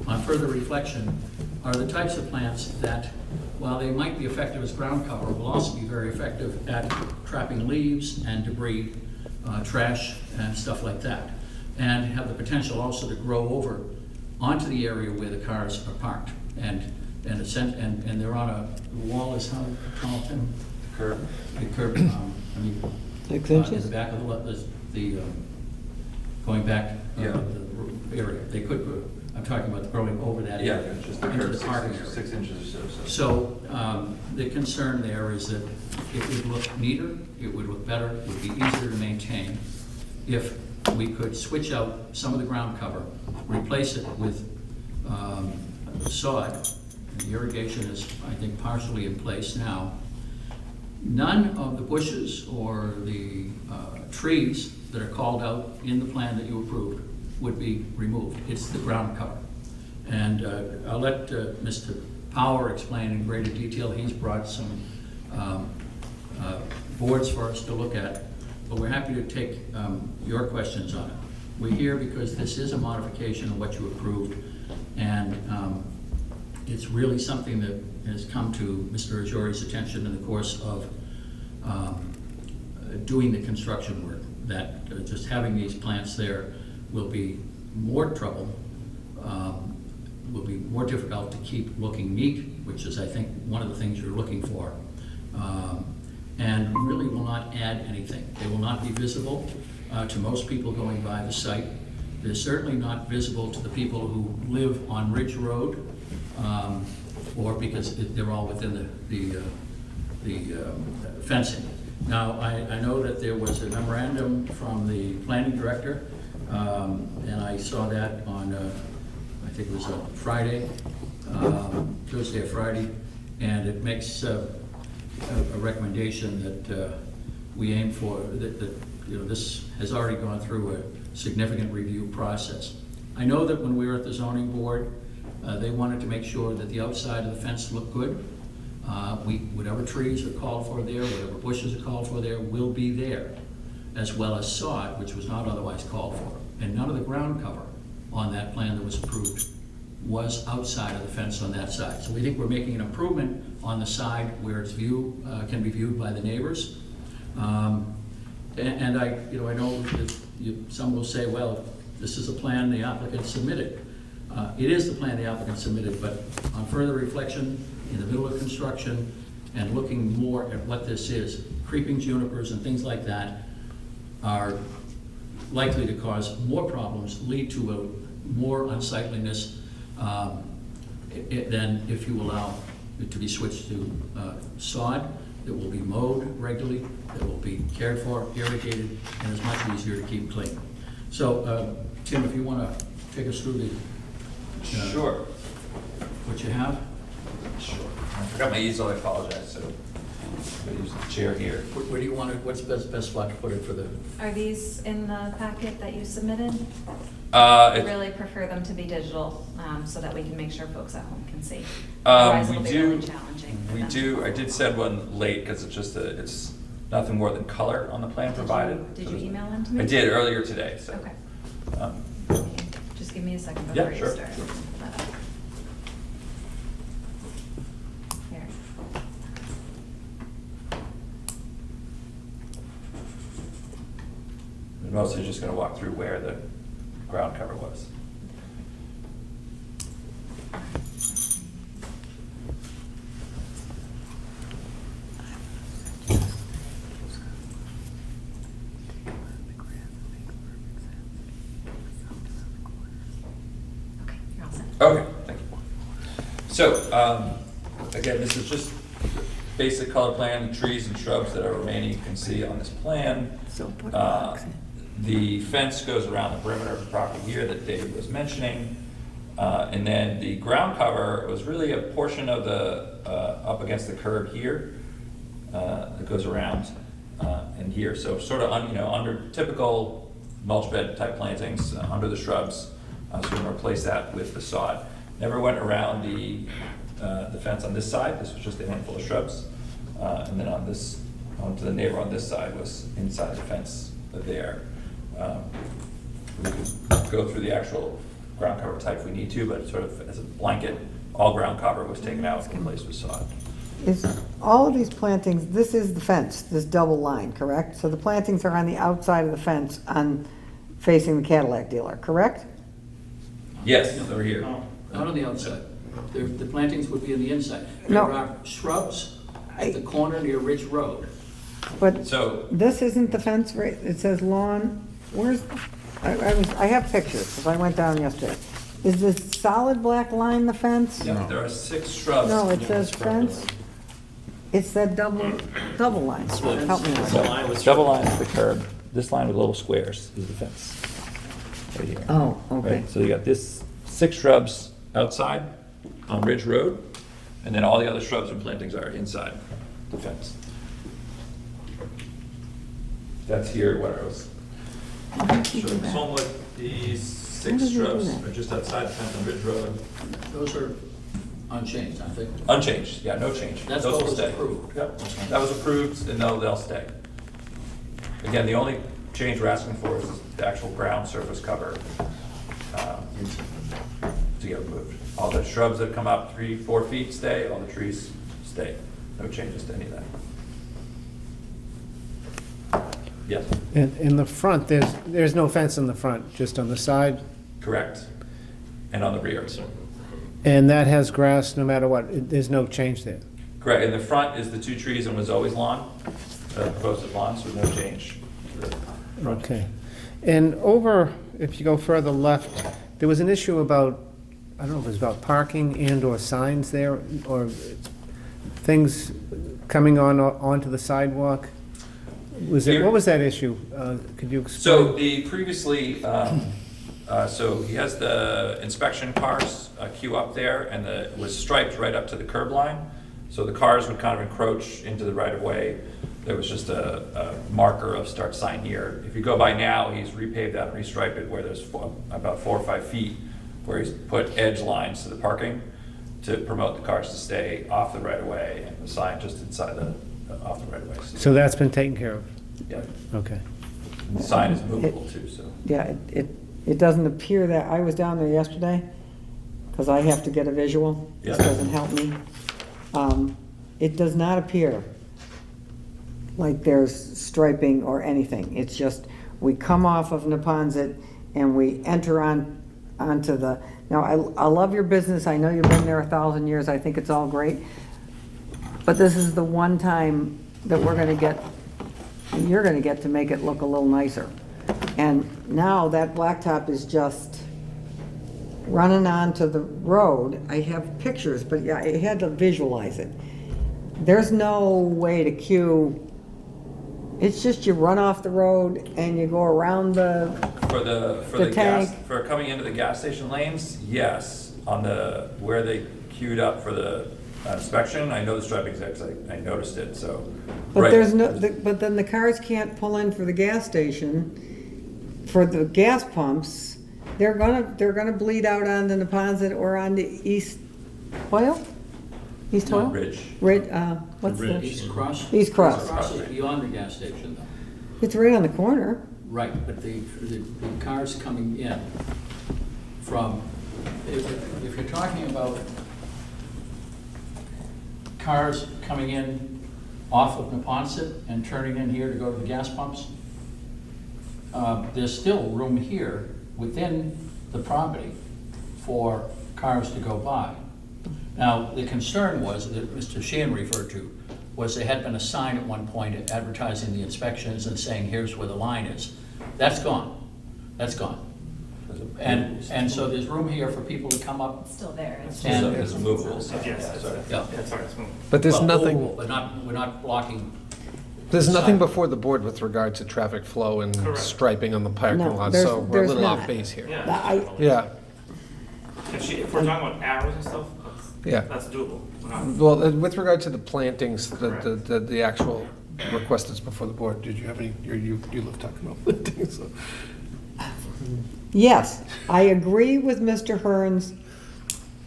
on further reflection, are the types of plants that, while they might be effective as ground cover, will also be very effective at trapping leaves and debris, trash and stuff like that, and have the potential also to grow over onto the area where the cars are parked. And they're on the wall is how tall, Tim? Curb. The curb, I mean, in the back of the going back Yeah. the area. They could, I'm talking about growing over that Yeah, area. just the into curb, the parking area. 6 inches or so. So the concern there is that it would look neater, it would look better, it would be easier to maintain if we could switch out some of the ground cover, replace it with sod. The irrigation is, I think, partially in place now. None of the bushes or the trees that are called out in the plan that you approved would be removed. It's the ground cover. And I'll let Mr. Power explain in greater detail. He's brought some boards for us to look at, but we're happy to take your questions on it. We're here because this is a modification of what you approved, and it's really something that has come to Mr. Ajori's attention in the course of doing the construction work, that just having these plants there will be more trouble, will be more difficult to keep looking neat, which is, I think, one of the things you're looking for, and really will not add anything. They will not be visible to most people going by the site. They're certainly not visible to the people who live on Ridge Road, or because they're all within the fencing. Now, I know that there was a memorandum from the planning director, and I saw that on, I think it was a Friday, Thursday or Friday, and it makes a recommendation that we aim for, that this has already gone through a significant review process. I know that when we were at the zoning board, they wanted to make sure that the outside of the fence looked good. Whatever trees are called for there, whatever bushes are called for there, will be there, as well as sod, which was not otherwise called for. And none of the ground cover on that plan that was approved was outside of the fence on that side. So we think we're making an improvement on the side where its view can be viewed by the neighbors. And I know that some will say, well, this is a plan the applicant submitted. It is the plan the applicant submitted, but on further reflection, in the middle of construction, and looking more at what this is, creeping junipers and things like that are likely to cause more problems, lead to a more unsightliness than if you allow it to be switched to sod that will be mowed regularly, that will be cared for, irrigated, and is much easier to keep clean. So, Tim, if you want to take us through the Sure. what you have. Sure. I forgot my easel, I apologize, so I'm going to use the chair here. Where do you want it, what's the best spot to put it for the? Are these in the packet that you submitted? I really prefer them to be digital, so that we can make sure folks at home can see. Otherwise it'll be really challenging for them. I did send one late because it's just it's nothing more than color on the plan provided. Did you email them to me? I did earlier today, so. Okay. Just give me a second Yeah, before you sure, start. sure. That up. Here. I'm mostly just going to walk through where the ground cover was. Okay, you're all set. Okay, thank you. So, again, this is just basic color plan, the trees and shrubs that are remaining, you can see on this plan. So put a box in. The fence goes around the perimeter of the property here that David was mentioning. And then the ground cover was really a portion of the, up against the curb here, that goes around, and here. So sort of, under typical mulch bed type plantings, under the shrubs. So we're gonna replace that with the sod. Never went around the fence on this side. This was just a handful of shrubs. And then onto the neighbor on this side was inside the fence there. We could go through the actual ground cover type if we need to, but sort of as a blanket, all ground cover was taken out and replaced with sod. Is all of these plantings, this is the fence, this double line, correct? So the plantings are on the outside of the fence facing the Cadillac dealer, correct? Yes, over here. Not on the outside. The plantings would be on the inside. No. There are shrubs at the corner near Ridge Road. But So- this isn't the fence, right? It says lawn, where's, I have pictures, because I went down yesterday. Is this solid black line the fence? Yeah, there are 6 shrubs. No, it says fence. It's that double line. Help me out. Double line is the curb. This line with little squares is the fence. Right here. Oh, okay. Right, so you got this 6 shrubs outside on Ridge Road, and then all the other shrubs and plantings are inside the fence. That's here, what else? So these 6 shrubs are just outside the fence on Ridge Road. Those are unchanged, I think. Unchanged, yeah, no change. That's Those what will was stay. approved. Yep, that was approved, and they'll stay. Again, the only change we're asking for is the actual ground surface cover to get removed. All the shrubs that come up 3-4 feet stay, all the trees stay. No changes to any of that. Yes, In the front, there's no fence in the front, just on the side? correct. And on the rear. And that has grass no matter what? There's no change there? Correct, in the front is the 2 trees and was always lawn, proposed lawn, so no change to the front. Okay. And over, if you go further left, there was an issue about, I don't know if it was about parking and/or signs there, or things coming onto the sidewalk? What was that issue? Could you explain? So the previously, so he has the inspection cars queue up there, and it was striped right up to the curb line. So the cars would kind of encroach into the right of way. There was just a marker of start sign here. If you go by now, he's repaved that and restriped it where there's about 4 or 5 feet where he's put edge lines to the parking to promote the cars to stay off the right of way, and the sign just inside off the right of way. So that's been taken care of? Yeah. Okay. The sign is movable too, so. Yeah, it doesn't appear that, I was down there yesterday, because I have to get a visual. This Yeah. doesn't help me. It does not appear like there's striping or anything. It's just, we come off of Neponset and we enter onto the, now, I love your business. I know you've been there 1,000 years. I think it's all great. But this is the one time that we're gonna get, you're gonna get to make it look a little nicer. And now that blacktop is just running onto the road. I have pictures, but yeah, I had to visualize it. There's no way to queue. It's just you run off the road and you go around the For tank. for coming into the gas station lanes, yes. On where they queued up for the inspection, I know the striping is because I noticed it, so. But right. there's no, but then the cars can't pull in for the gas station, for the gas pumps. They're gonna bleed out on the Neponset or on the East Hoyle? East No, Hoyle? Ridge. What's the? East Cross? East Cross. East Cross is beyond the gas station, though. It's right on the corner. Right, but the cars coming in from, if you're talking about cars coming in off of Neponset and turning in here to go to the gas pumps, there's still room here within the property for cars to go by. Now, the concern was, that Mr. Sheehan referred to, was there had been a sign at one point advertising the inspections and saying, here's where the line is. That's gone. That's gone. And so there's room here for people to come up. It's still there. It's So just- it's movable, so, Yes, yeah, sorry. Yeah. Yeah, sorry, it's moving. But there's Well, nothing, we're not blocking. there's nothing Side. before the board with regard to traffic flow and Correct. striping on the parking No, lot, there's- so we're a there's little not. off base here. Yeah. I- Yeah, If we're talking about arrows and stuff, Yeah. that's doable. We're not- Well, with regard to the plantings, the actual request that's before the board, did you have any, you love talking about plantings, so. Yes, I agree with Mr. Hearns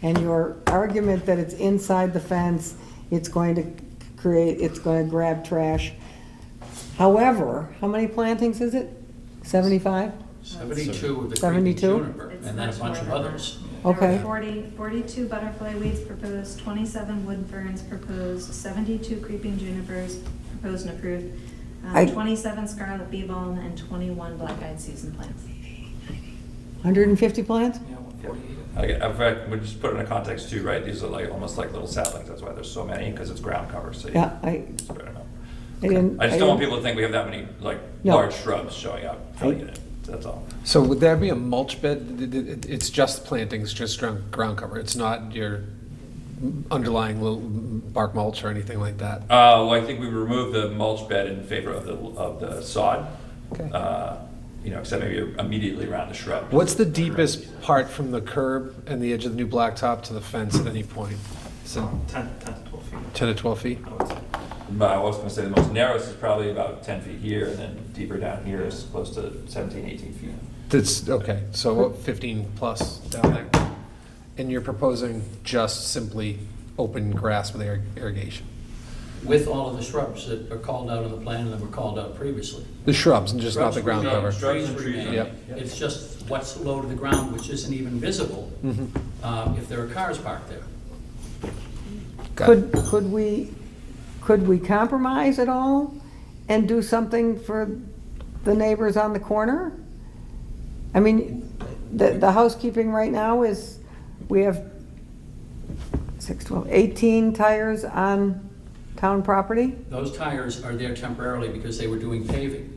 and your argument that it's inside the fence, it's going to grab trash. However, how many plantings is it? 75? 72 of the 72? creeping juniper, It's and then a much bunch of more than others. There Okay. were 42 butterfly weeds proposed, 27 wood ferns proposed, 72 creeping junipers proposed and approved, I- 27 scarlet bee balm, and 21 black-eyed season plants. 150 plants? Yeah, 148. In fact, we just put it in a context too, right? These are like, almost like little saplings, that's why there's so many, because it's ground cover, so you Yeah, I spread them out. didn't. I just don't want people to think we have that many, like, No. large shrubs showing up, filling it, that's all. So would there be a mulch bed? It's just plantings, just ground cover, it's not your underlying little bark mulch or anything like that? Well, I think we removed the mulch bed in favor of the sod. Okay. You know, except maybe immediately around the shrub. What's the deepest part from the curb and the edge of the new blacktop to the fence at any point? So 10 to 12 feet. 10 to 12 feet? I would say. But I was gonna say the most narrowest is probably about 10 feet here, and then deeper down here is close to 17, 18 feet. That's, okay, so what, 15 plus down there? And you're proposing just simply open grass with irrigation? With all of the shrubs that are called out on the plan and that were called out previously. The shrubs and just not the ground cover? Trees and trees, remain. Yep. It's just what's low to the ground, which isn't even visible if there are cars parked there. Got it. Could we compromise at all and do something for the neighbors on the corner? I mean, the housekeeping right now is, we have 6, 12, 18 tires on town property? Those tires are there temporarily because they were doing paving.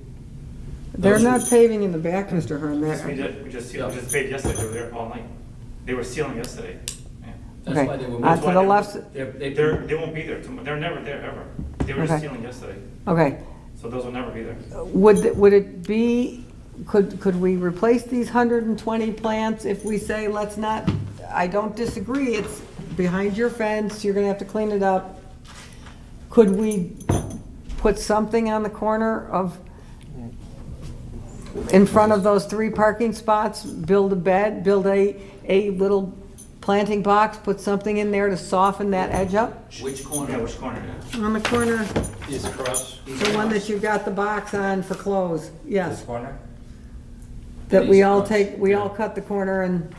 They're Those- not paving in the back, Mr. Hearn. Yes, we They're- did. We just paid yesterday. They were there all night. They were sealing yesterday. Yeah. That's Okay. why they were To moved. the left, They won't be there. They're never there ever. They were just Okay. sealing yesterday. okay. So those will never be there. Would it be, could we replace these 120 plants if we say, let's not, I don't disagree, it's behind your fence, you're gonna have to clean it up. Could we put something on the corner of, in front of those 3 parking spots, build a bed, build a little planting box, put something in there to soften that edge up? Which corner? Yeah, which corner? On the corner, These across? the one that you got the box on for clothes, yes. This corner? That we These all ones, take, we all cut the corner and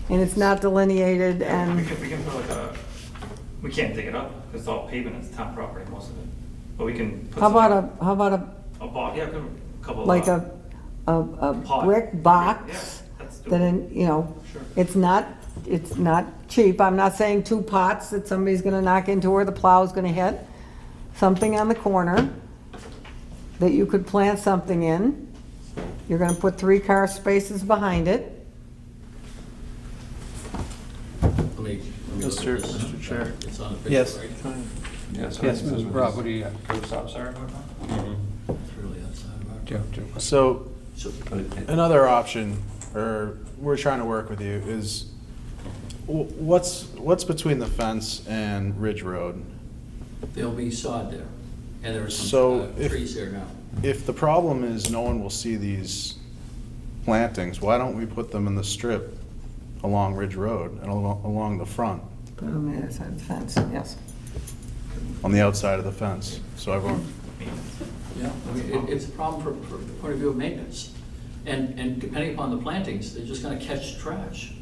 it's not delineated We and, can put like a, we can't dig it up because it's all pavement. It's town property, most of it. But we can put how about something- a box, yeah, a couple of. like a pot. brick box? Yeah, that's That, doable. Sure. it's not cheap. I'm not saying 2 pots that somebody's gonna knock into or the plow's gonna hit. Something on the corner that you could plant something in. You're gonna put 3 car spaces behind it. Let me look at this. Mr. Chair. It's on the picture, Yes. right? Yes, Yes, Rob, what do you got? Group stop sign, It's really outside of our. Joe. So So, another option, or we're trying to work with you, is what's between the fence and Ridge Road? there'll be sod there, and there are So some if- trees there now. If the problem is no one will see these plantings, why don't we put them in the strip along Ridge Road and along the front, Put them on the other side of the fence, yes. on the outside of the fence? So everyone, Yeah, I mean, it's a problem from the point of view of maintenance. And depending upon the plantings, they're just gonna catch trash.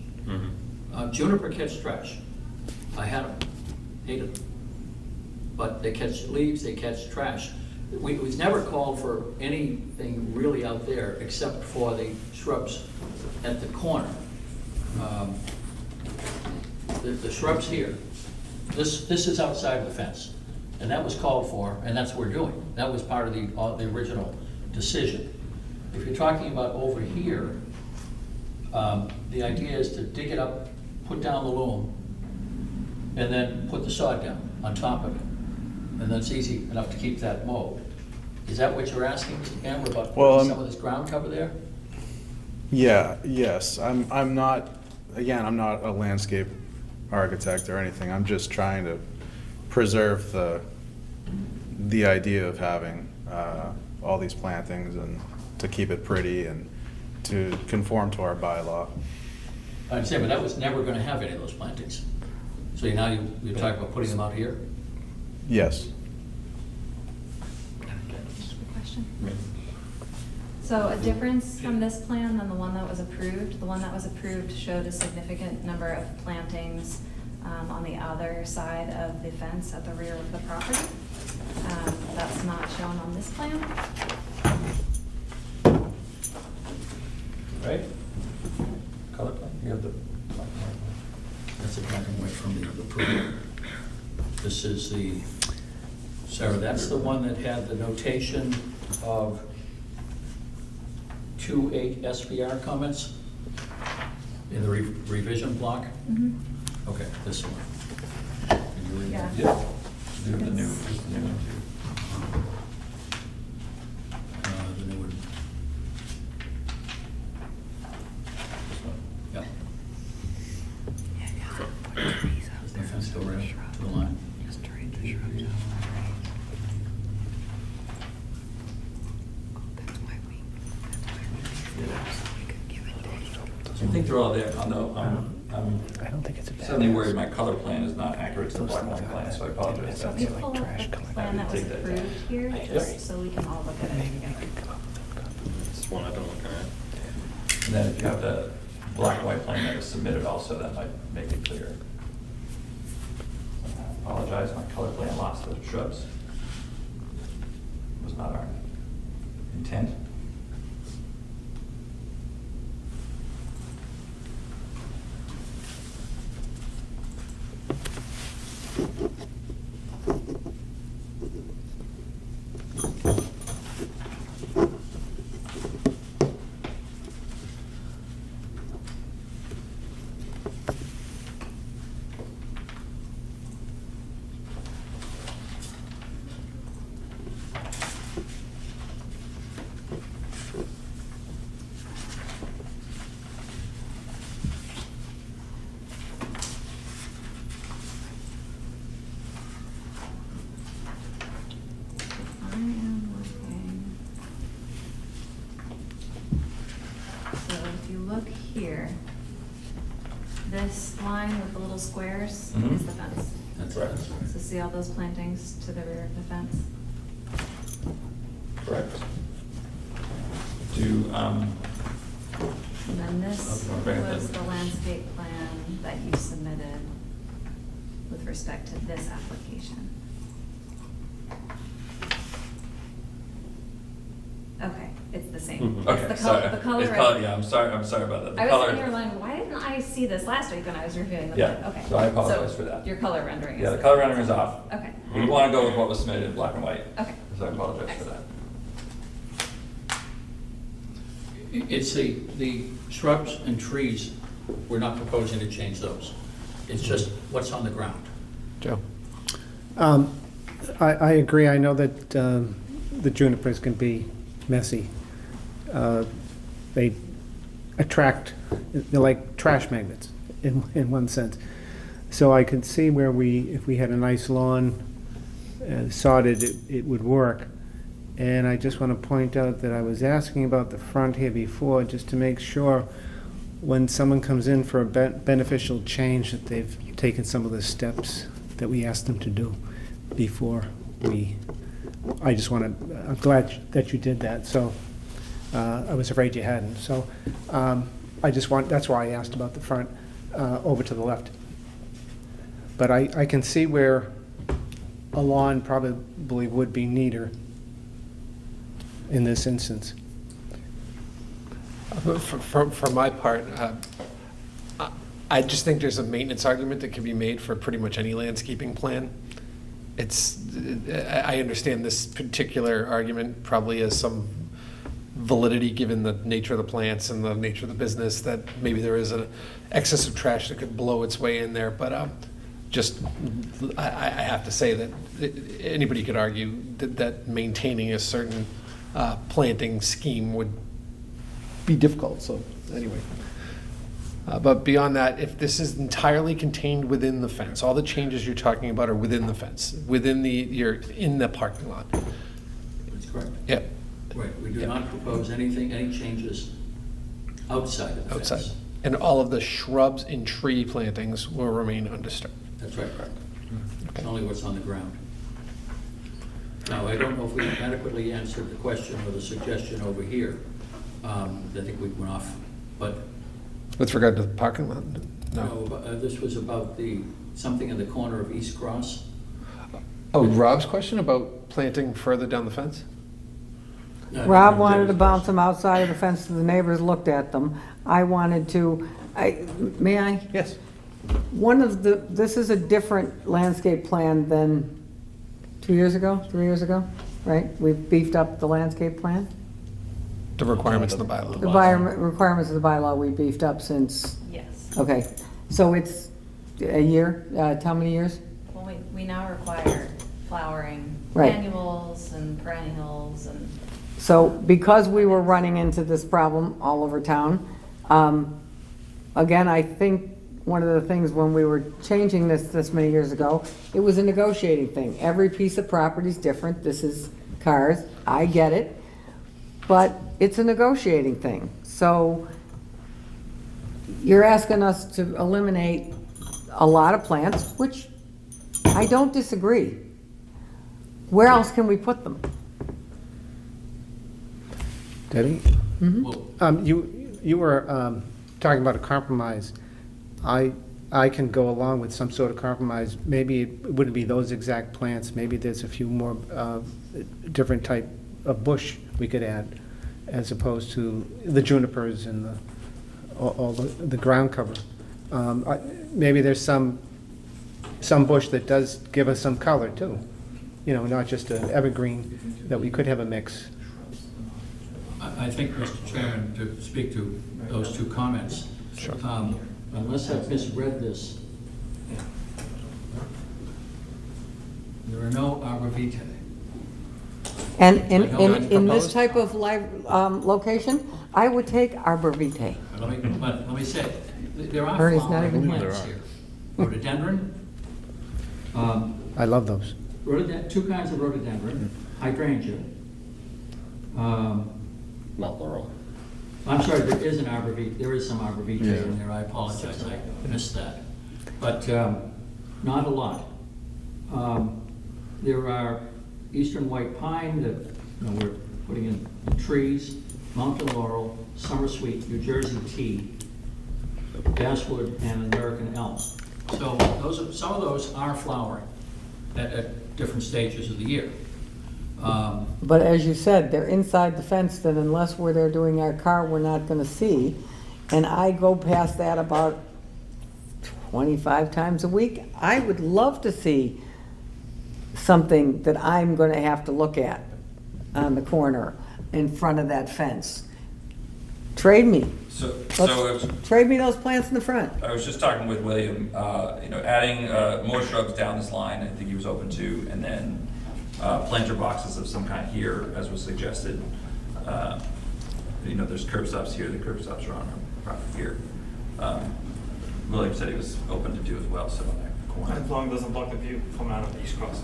Juniper catch trash. I had them, hated them. But they catch leaves, they catch trash. It was never called for anything really out there except for the shrubs at the corner. The shrubs here, this is outside of the fence. And that was called for, and that's what we're doing. That was part of the original decision. If you're talking about over here, the idea is to dig it up, put down the loam, and then put the sod down on top of it. And that's easy enough to keep that mowed. Is that what you're asking, Mr. Campbell, about Well, putting some of this ground cover there? yeah, yes, I'm not again, I'm not a landscape architect or anything. I'm just trying to preserve the idea of having all these plantings and to keep it pretty and to conform to our bylaw. I understand, but that was never going to have any of those plantings. So now you're talking about putting them out here? Yes. Question? So a difference from this plan than the one that was approved, the one that was approved showed a significant number of plantings on the other side of the fence at the rear of the property. That's not shown on this plan. Right? Color plan, you have the. That's a planting away from the approval. This is the, Sarah, that's the one that had the notation of 2.8 SPR comments in the revision block? Mhm. Okay, this one. Can you read that? Yeah. Do the new, just the new one too. The new one. This one. Yeah. Does the fence go right to the line? I think they're all there, although I don't think it's a bad. suddenly worried my color plan is not accurate to the black and white plan, so I apologize. Let me pull up the plan that was Take that down. approved here, just so we can all look at it together. This one I've been looking at. And then if you have the black and white plan that was submitted also, that might make it clear. I apologize, my color plan lost the shrubs. Was not our intent. I am looking. So if you look here, this line with the little squares Mhm. is the fence. That's Correct. So see all those plantings to the rear of the fence? Correct. Do, And then this Okay, bring it was in. the landscape plan that you submitted with respect to this application. Okay, it's the same. Mhm. It's Okay, the sorry. The color. It's color, yeah, I'm sorry about that. The I was color- sitting here like, why didn't I see this last week when I was reviewing the Yeah, plan? Okay. so I apologize for that. Your color rendering is. Yeah, the color rendering is off. Okay. We want to go with what was submitted in black and white. Okay. So I apologize for that. It's the shrubs and trees, we're not proposing to change those. It's just what's on the ground. Joe? I agree. I know that the junipers can be messy. They attract, they're like trash magnets in one sense. So I could see where if we had a nice lawn, sodded, it would work. And I just want to point out that I was asking about the front here before, just to make sure when someone comes in for a beneficial change that they've taken some of the steps that we asked them to do before I'm glad that you did that, so I was afraid you hadn't. So that's why I asked about the front over to the left. But I can see where a lawn probably would be neater in this instance. For my part, I just think there's a maintenance argument that can be made for pretty much any landscaping plan. I understand this particular argument probably has some validity given the nature of the plants and the nature of the business, that maybe there is an excess of trash that could blow its way in there, but I have to say that anybody could argue that maintaining a certain planting scheme would be difficult, so anyway. But beyond that, if this is entirely contained within the fence, all the changes you're talking about are within the fence, you're in the parking lot. That's correct. Yep. Right, we do not propose anything, any changes outside of the fence. Outside. And all of the shrubs and tree plantings will remain undisturbed. That's right, correct. It's only what's on the ground. Now, I don't know if we adequately answered the question or the suggestion over here. I think we went off, but. With regard to the parking lot? No, this was about something in the corner of East Cross. Oh, Rob's question about planting further down the fence? Rob wanted to bounce them outside of the fence so the neighbors looked at them. I wanted to, may I? Yes. This is a different landscape plan than 2 years ago, 3 years ago, right? We've beefed up the landscape plan. The requirements of the bylaw. The requirements of the bylaw we beefed up since. Yes. Okay, so it's a year, how many years? Well, we now require flowering Right. annuals and perennials and. So because we were running into this problem all over town, again, I think one of the things when we were changing this many years ago, it was a negotiating thing. Every piece of property is different. This is cars. I get it. But it's a negotiating thing. So you're asking us to eliminate a lot of plants, which I don't disagree. Where else can we put them? Debbie? You were talking about a compromise. I can go along with some sort of compromise. Maybe it wouldn't be those exact plants. Maybe there's a few more different type of bush we could add, as opposed to the junipers and all the ground cover. Maybe there's some bush that does give us some color too. You know, not just an evergreen, that we could have a mix. I think, Mr. Chairman, to speak to those two comments. Sure. Unless I've misread this, there are no arborvitae. And in this type of live location, I would take arborvitae. Let me say, there are Ernie's not flowering even plants here. Rhododendron. I love those. Two kinds of rhododendron, hydrangea. Mount Laurel. I'm sorry, there is an arborvitae, there is some arborvitae in there, I apologize, I missed that. But not a lot. There are eastern white pine that we're putting in trees, mountain laurel, summer sweet, New Jersey tea, basswood, and American elm. So some of those are flowering at different stages of the year. But as you said, they're inside the fence, that unless we're there doing our car, we're not gonna see. And I go past that about 25 times a week. I would love to see something that I'm gonna have to look at on the corner in front of that fence. Trade me. Trade me those plants in the front. I was just talking with William, adding more shrubs down this line, I think he was open to, and then planter boxes of some kind here, as was suggested. There's curb stops here, the curb stops are on our property here. William said he was open to do as well, so on that corner. As long as it doesn't block the view from out of East Cross.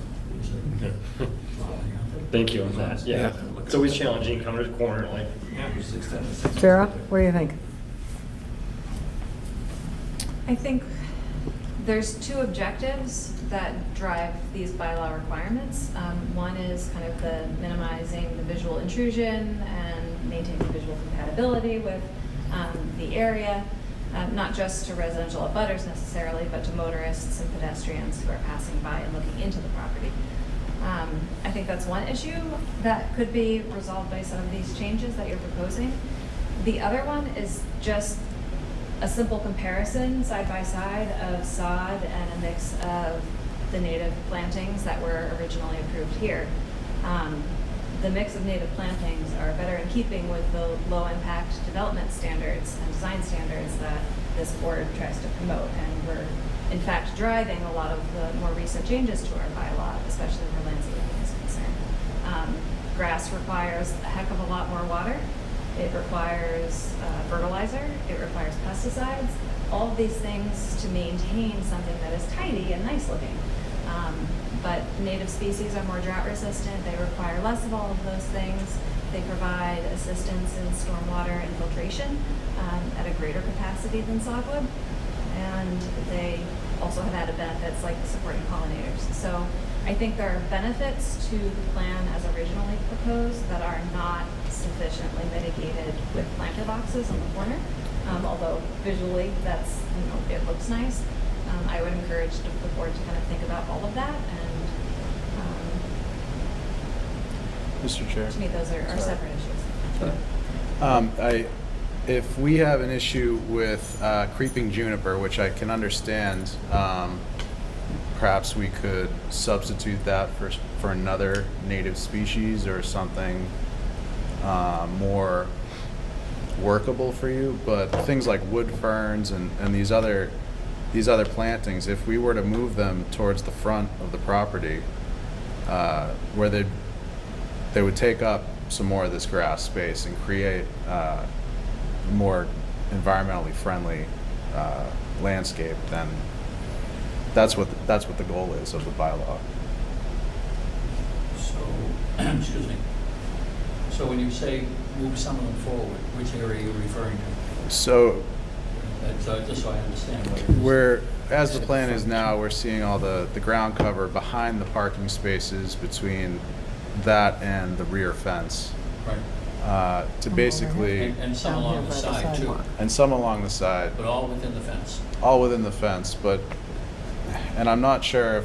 Thank you on that. Yeah. It's always challenging coming to the corner, like. Sarah, what do you think? I think there's two objectives that drive these bylaw requirements. One is kind of the minimizing the visual intrusion and maintaining visual compatibility with the area, not just to residential abutters necessarily, but to motorists and pedestrians who are passing by and looking into the property. I think that's one issue that could be resolved by some of these changes that you're proposing. The other one is just a simple comparison side by side of sod and a mix of the native plantings that were originally approved here. The mix of native plantings are better in keeping with the low impact development standards and design standards that this board tries to promote, and we're in fact driving a lot of the more recent changes to our bylaw, especially where landscaping is concerned. Grass requires a heck of a lot more water. It requires fertilizer, it requires pesticides, all of these things to maintain something that is tidy and nice looking. But native species are more drought resistant, they require less of all of those things. They provide assistance in stormwater infiltration at a greater capacity than softwood. And they also have added benefits like supporting pollinators. So I think there are benefits to the plan as originally proposed that are not sufficiently mitigated with planter boxes on the corner. Although visually that's, it looks nice. I would encourage the board to kind of think about all of that, and Mr. Chair. to me those are separate issues. If we have an issue with creeping juniper, which I can understand, perhaps we could substitute that for another native species or something more workable for you. But things like wood ferns and these other plantings, if we were to move them towards the front of the property, where they would take up some more of this grass space and create more environmentally friendly landscape, then that's what the goal is of the bylaw. So, excuse me. So when you say move some of them forward, which area are you referring to? So Just so I understand what it is. As the plan is now, we're seeing all the ground cover behind the parking spaces between that and the rear fence. Right. To basically, And some along the side too, and some along the side, but all within the fence. all within the fence. And I'm not sure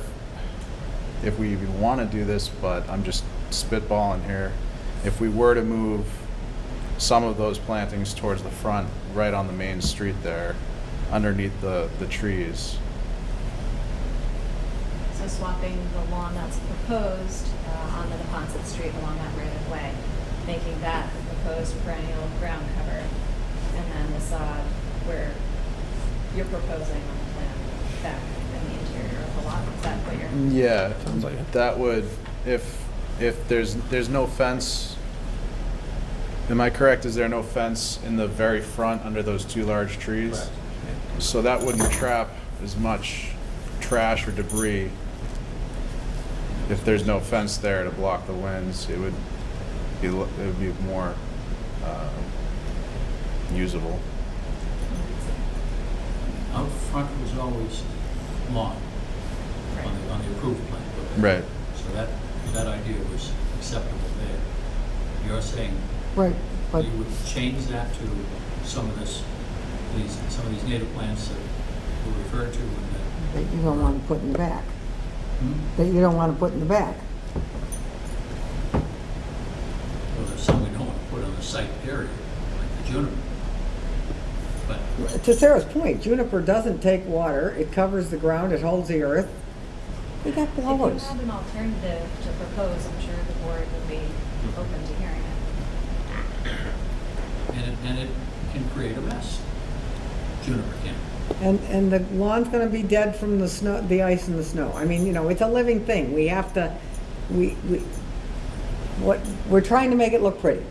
if we even want to do this, but I'm just spitballing here. If we were to move some of those plantings towards the front, right on the main street there, underneath the trees. So swapping the lawn that's proposed on the Neponset Street along that right of way, making that the proposed perennial ground cover, and then the sod where you're proposing on the plan back in the interior of the lot. Is that what you're? Yeah, that would, if there's no fence. Am I correct? Is there no fence in the very front under those two large trees? Correct. So that wouldn't trap as much trash or debris. If there's no fence there to block the winds, it would be more usable. Out front was always lawn on the approved plan. Right. So that idea was acceptable there. You're saying Right, but you would change that to some of these native plants that were referred to in the. that you don't want to put in the back. Hmm? That you don't want to put in the back. Well, there's some we don't want to put on the site period, like the juniper. But To Sarah's point, juniper doesn't take water, it covers the ground, it holds the earth. We got If you blowers. had an alternative to propose, I'm sure the board would be open to hearing it. and it can create a mess. Juniper can. And the lawn's gonna be dead from the snow, the ice and the snow. I mean, it's a living thing. We have to, we're trying to make it look pretty.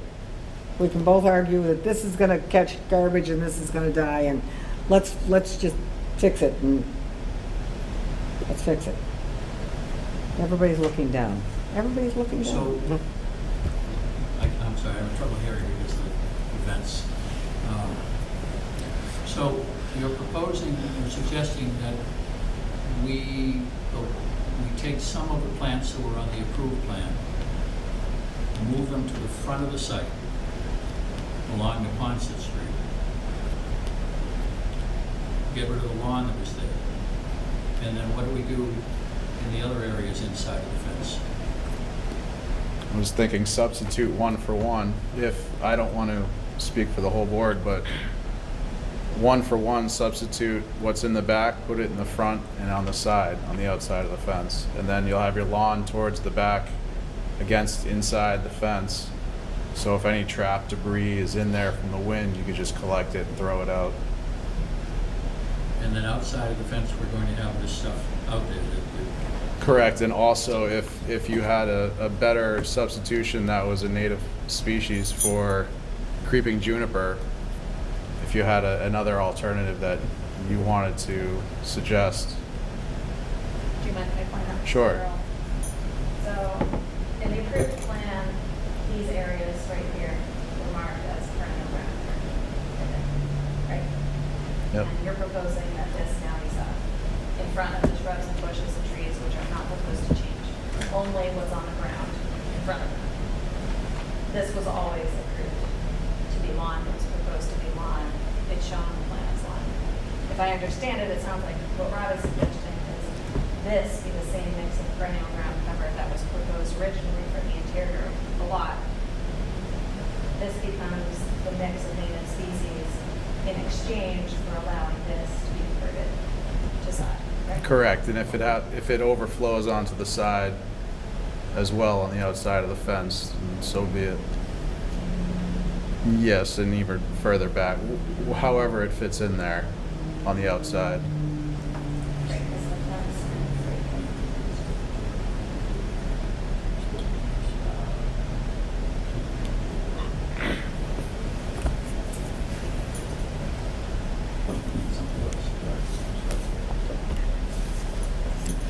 We can both argue that this is gonna catch garbage and this is gonna die, and let's just fix it, and let's fix it. Everybody's looking down. Everybody's looking down. So, I'm sorry, I'm in trouble hearing because of the events. So you're proposing, you're suggesting that we take some of the plants that were on the approved plan, move them to the front of the site along Neponset Street, get rid of the lawn that was there, and then what do we do in the other areas inside of the fence? I was thinking substitute one for one. If I don't want to speak for the whole board, but one for one, substitute what's in the back, put it in the front and on the side, on the outside of the fence. And then you'll have your lawn towards the back against inside the fence. So if any trapped debris is in there from the wind, you could just collect it and throw it out. And then outside of the fence, we're going to have this stuff out there that Correct, and also if you had a better substitution that was a native species for creeping juniper, if you had another alternative that you wanted to suggest. Do you mind if I point out? Sure. So, in the approved plan, these areas right here were marked as perennial ground cover, right? Yep. And you're proposing that this now is in front of the shrubs and bushes and trees, which are not proposed to change, only what's on the ground in front of them. This was always approved to be lawn, it was proposed to be lawn, it's shown on the plan as lawn. If I understand it, it sounds like what Rob is suggesting is this be the same mix of perennial ground cover that was proposed originally for the interior of the lot. This becomes the mix of native species in exchange for allowing this to be converted to sod, right? Correct, and if it overflows onto the side as well on the outside of the fence, then so be it. Yes, and even further back, however it fits in there on the outside. Right, this one does.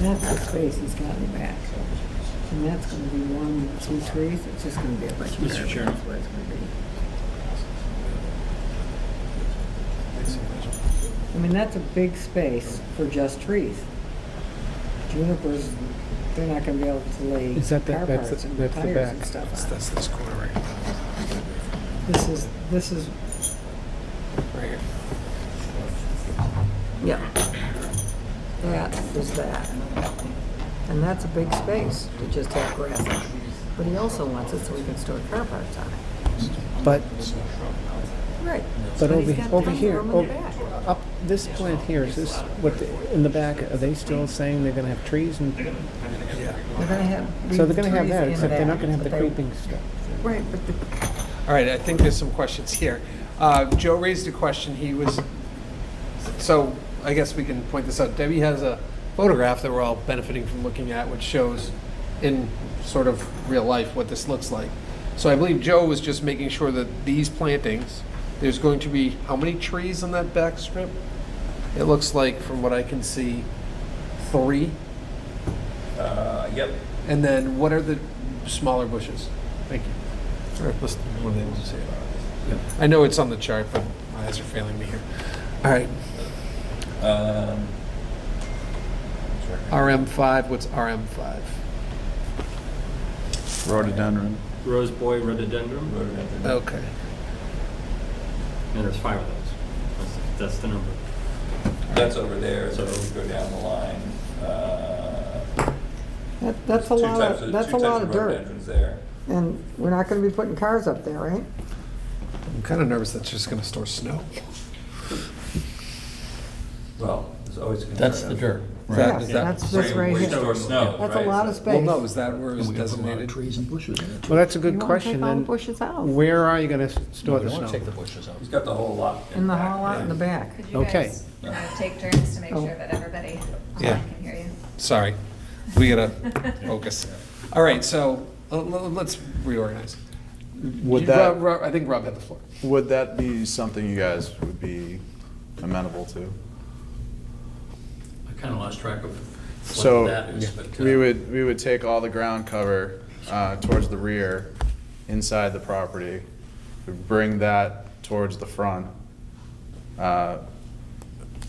That's the space he's got in the back. And that's gonna be 1, 2 trees, it's just gonna be a bunch of. Mr. Chairman. That's what it's gonna be. I mean, that's a big space for just trees. Junipers, they're not gonna be able to lay Is that the- car that's the- parts and that's the tires back. and stuff on. That's this corner right here. This is, Right here. yeah. That is that. And that's a big space to just have grass on it. But he also wants it so he can store car parts on it. But, Right. but he's over, got over tons of here, room in the back. up, this plant here, is this, what, in the back, are they still saying they're gonna have trees and? They're gonna have. So they're gonna have trees that, in except they're not gonna have but the they- creeping stuff. Right, but the, All right, I think there's some questions here. Joe raised a question, so I guess we can point this out. Debbie has a photograph that we're all benefiting from looking at, which shows in sort of real life what this looks like. So I believe Joe was just making sure that these plantings, there's going to be, how many trees on that back strip? It looks like, from what I can see, 3. Yep. And then what are the smaller bushes? Thank you. All right, listen, what do they want to say about it? I know it's on the chart, but my eyes are failing me here. All right, RM5, what's RM5? Rhododendron. Roseboy rhododendron, Okay. and there's 5 of those. That's the number. That's over there, So- so we go down the line. that's a lot of, that's a lot of dirt. Rhododendrons there. And we're not gonna be putting cars up there, right? I'm kind of nervous that's just going to store snow. Well, there's always a concern. That's the dirt. Yeah, Is that- that's this right Where you here. store snow, That's a right? lot of Well, space. no, is that where it's And we got a lot of designated? trees and bushes in it. Well, that's a You good wanna question, take all the then. bushes out. Where are you gonna store We the don't want to take the snow? bushes out. He's got the whole lot. In the back. hall out in the back. Could you Okay. guys take turns to make Oh. sure that everybody Yeah. online can hear you? Sorry, we got to focus. All right, so let's reorganize. Would that, I think Rob had the floor. would that be something you guys would be amenable to? I kind of lost track of So, what that is, but. we would take all the ground cover towards the rear, inside the property, we'd bring that towards the front,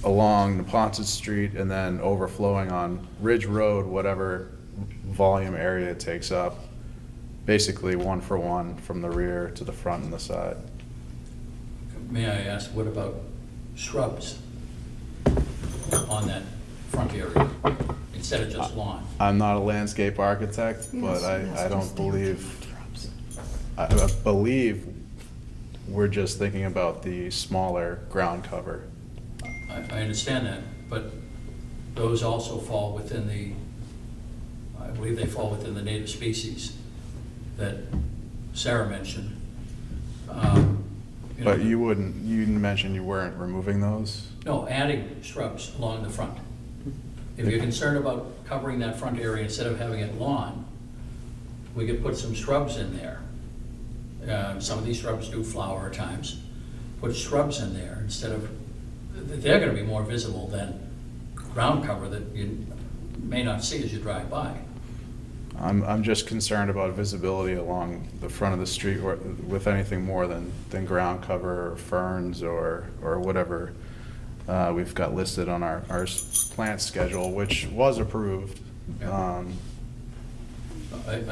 along Neponset Street, and then overflowing on Ridge Road, whatever volume area it takes up, basically 1 for 1 from the rear to the front and the side. May I ask, what about shrubs on that front area, instead of just lawn? I'm not a landscape architect, but Yes, I yes, don't just believe, I believe we're just thinking about the smaller ground cover. I understand that, but those also fall within I believe they fall within the native species that Sarah mentioned. But you mentioned you weren't removing those? No, adding shrubs along the front. If you're concerned about covering that front area instead of having it lawn, we could put some shrubs in there. Some of these shrubs do flower at times. Put shrubs in there instead of they're gonna be more visible than ground cover that you may not see as you drive by. I'm just concerned about visibility along the front of the street with anything more than ground cover or ferns or whatever we've got listed on our plant schedule, which was approved. I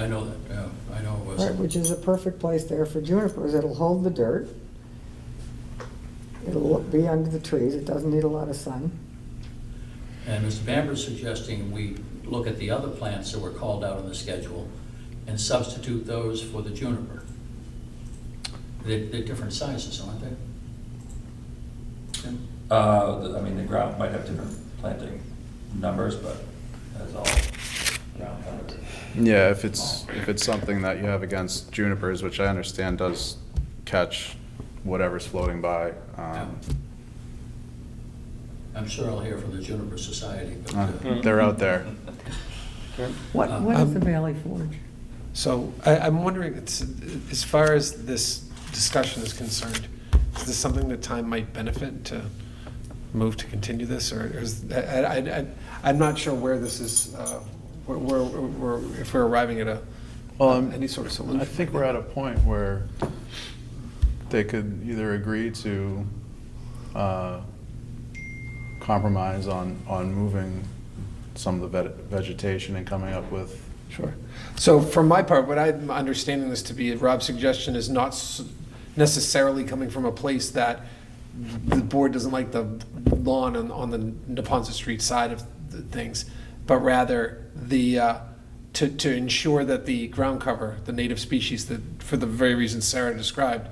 know that, yeah, I know it was. Right, which is a perfect place there for junipers. It'll hold the dirt. It'll be under the trees. It doesn't need a lot of sun. And Mr. Bamber's suggesting we look at the other plants that were called out on the schedule and substitute those for the juniper. They're different sizes, aren't they? Tim? I mean, the ground might have different planting numbers, but that's all ground cover. Yeah, if it's something that you have against junipers, which I understand does catch whatever's floating by. I'm sure I'll hear from the Juniper Society, but. They're out there. What is the Valley Forge? So I'm wondering, as far as this discussion is concerned, is this something that time might benefit to move to continue this, or I'm not sure where this is, if we're arriving at any sort of solution. I think we're at a point where they could either agree to compromise on moving some of the vegetation and coming up with. Sure. So from my part, what I'm understanding this to be, Rob's suggestion is not necessarily coming from a place that the board doesn't like the lawn on the Neponset Street side of the things, but rather to ensure that the ground cover, the native species that, for the very reasons Sarah described,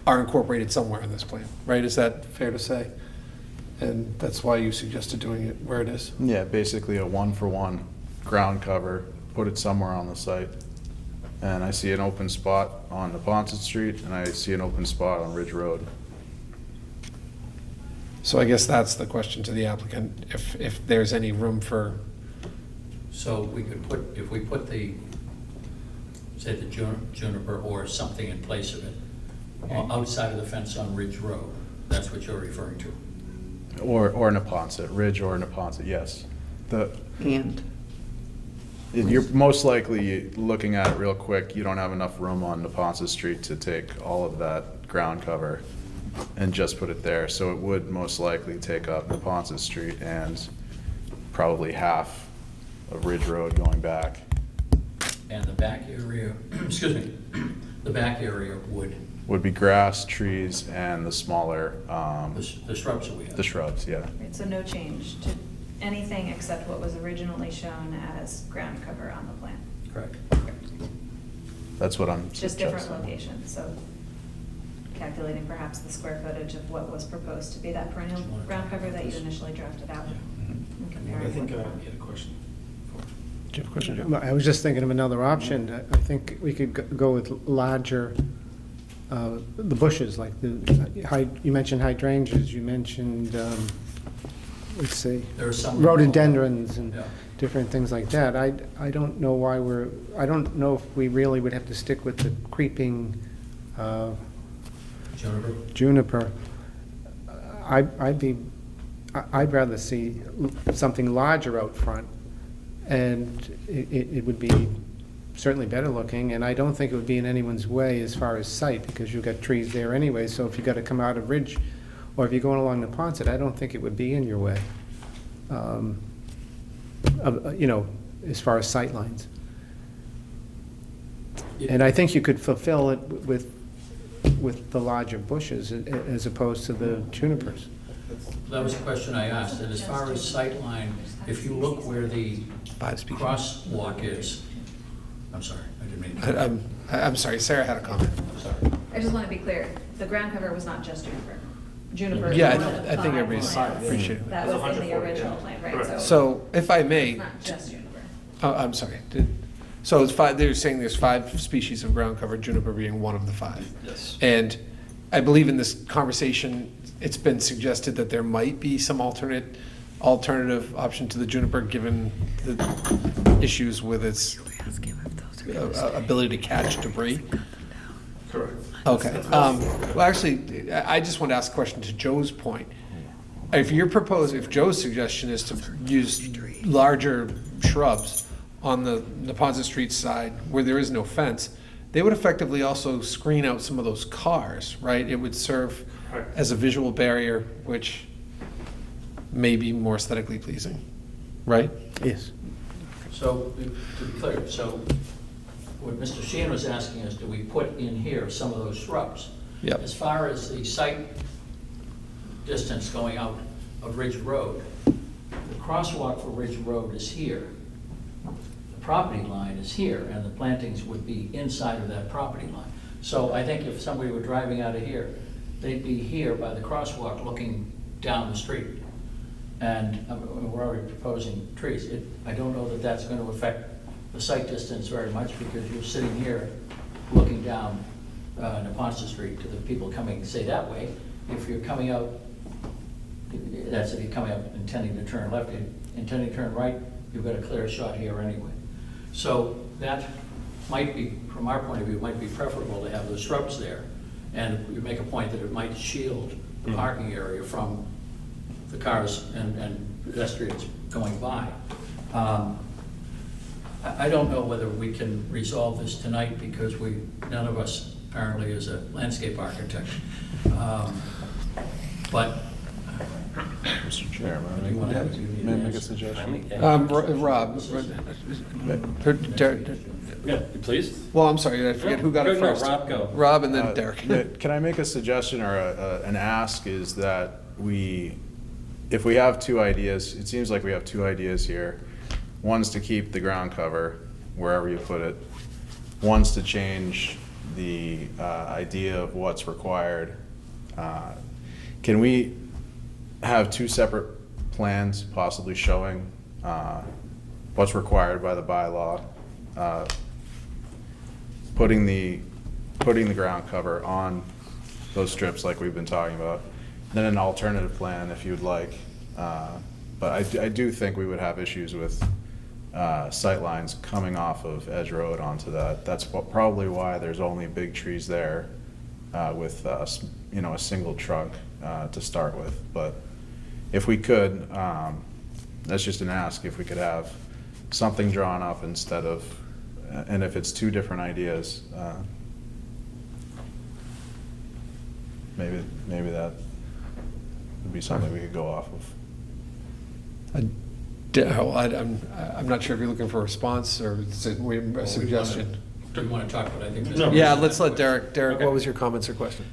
are incorporated somewhere in this plan, right? Is that fair to say? And that's why you suggested doing it where it is? Yeah, basically a 1-for-1 ground cover, put it somewhere on the site. And I see an open spot on Neponset Street, and I see an open spot on Ridge Road. So I guess that's the question to the applicant, if there's any room for. So we could put, if we put the, say the juniper or something in place of it, outside of the fence on Ridge Road, that's what you're referring to? Or Neponset, Ridge or Neponset, yes. You're most likely looking at it real quick, you don't have enough room on Neponset Street to take all of that ground cover and just put it there. So it would most likely take up Neponset Street and probably half of Ridge Road going back. And the back area, excuse me, the back area would be grass, trees, and the smaller. The shrubs that we have. The shrubs, yeah. Right, so no change to anything except what was originally shown as ground cover on the plan. Correct. That's what I'm Just suggesting. different locations, so calculating perhaps the square footage of what was proposed to be that perennial ground cover that you initially drafted out. And comparing I think what- you had a question. Do you have a question, Joe? I was just thinking of another option. I think we could go with larger, the bushes, like you mentioned hydrangeas, you mentioned, let's see, There are some. rhododendrons and Yeah. different things like that. I don't know why I don't know if we really would have to stick with the creeping juniper. I'd rather see something larger out front, and it would be certainly better looking, and I don't think it would be in anyone's way as far as sight, because you've got trees there anyway, so if you got to come out of Ridge, or if you're going along Neponset, I don't think it would be in your way, as far as sight lines. And I think you could fulfill it with the larger bushes as opposed to the junipers. That was the question I asked, and as far as sight line, if you look where the crosswalk is, I'm sorry, I didn't mean to. I'm sorry, Sarah had a comment. I'm sorry. I just want to be clear, the ground cover was not just juniper. Juniper is Yeah, one of the I think five everybody's plants appreciate it. that was in the original plan, right? So if I may. It's not just juniper. Oh, I'm sorry. So it's five, they're saying there's 5 species of ground cover, juniper being one of the 5. Yes. And I believe in this conversation, it's been suggested that there might be some alternative option to the juniper, given the issues with its ability to catch debris. Correct. Okay. Well, actually, I just want to ask a question to Joe's point. if you're proposing, if Joe's suggestion is to use larger shrubs on the Neponset Street side where there is no fence, they would effectively also screen out some of those cars, right? It would serve as a visual barrier, which may be more aesthetically pleasing, right? Yes. So, to be clear, so what Mr. Sheehan was asking is, do we put in here some of those shrubs? Yep. As far as the site distance going out of Ridge Road, the crosswalk for Ridge Road is here. The property line is here, and the plantings would be inside of that property line. So I think if somebody were driving out of here, they'd be here by the crosswalk looking down the street. And we're already proposing trees. I don't know that that's going to affect the site distance very much, because you're sitting here looking down Neponset Street to the people coming, say, that way. If you're coming out, that's if you're coming up intending to turn left, intending to turn right, you've got a clear shot here anyway. So that might be, from our point of view, might be preferable to have those shrubs there. And you make a point that it might shield the parking area from the cars and pedestrians going by. I don't know whether we can resolve this tonight, because none of us apparently is a landscape architect. But Mr. Chairman, do you want to have may I make a suggestion? Rob, Derek, Yeah, please? well, I'm sorry, I forget who got it No, first. Rob, go. Rob and then Derek. Can I make a suggestion or an ask, is that if we have two ideas, it seems like we have two ideas here. One's to keep the ground cover wherever you put it. One's to change the idea of what's required. Can we have two separate plans possibly showing what's required by the bylaw? Putting the ground cover on those strips like we've been talking about, then an alternative plan if you'd like. But I do think we would have issues with sight lines coming off of Edge Road onto that. That's probably why there's only big trees there with a single trunk to start with. But if we could, that's just an ask, if we could have something drawn up instead of, and if it's two different ideas, maybe that would be something we could go off of. I'm not sure if you're looking for a response or is it a suggestion. do you want to talk about, I think. No. Yeah, let's let Derek, Okay. what was your comments or question?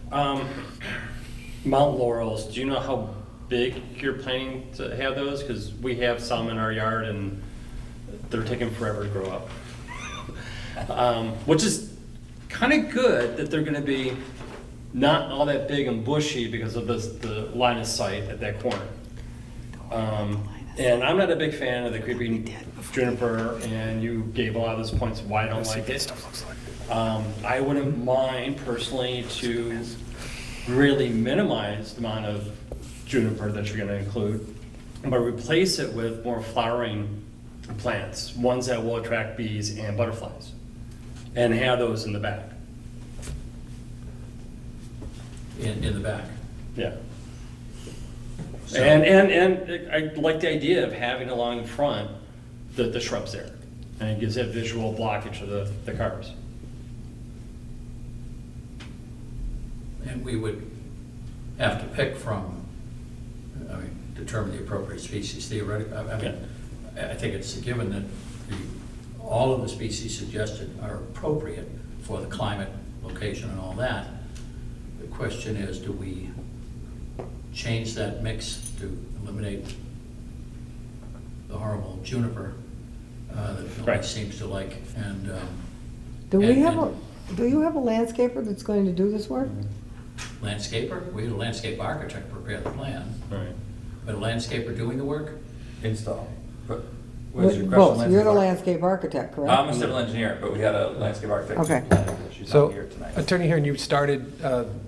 Mount Laurels, do you know how big you're planning to have those? Because we have some in our yard and they're taking forever to grow up. Which is kind of good that they're going to be not all that big and bushy because of the line of sight at that corner. And I'm not a big fan of the creeping juniper, and you gave a lot of those points why I don't like it. I wouldn't mind personally to really minimize the amount of juniper that you're going to include, but replace it with more flowering plants, ones that will attract bees and butterflies, and have those in the back. In the back. Yeah. So- And I like the idea of having along the front the shrubs there, and it gives that visual blockage of the cars. And we would have to pick from, determine the appropriate species theoretically. I think it's a given that all of the species suggested are appropriate for the climate, location, and all that. The question is, do we change that mix to eliminate the horrible juniper that nobody seems to like? And Do you have a landscaper that's going to do this work? landscaper? We had a landscape architect prepare the plan. Right. But a landscaper doing the work? Install. But Both, you're the landscape architect, correct? I'm a civil engineer, but we had a landscape architect. Okay. She's So, not here tonight. Attorney Heron, you started,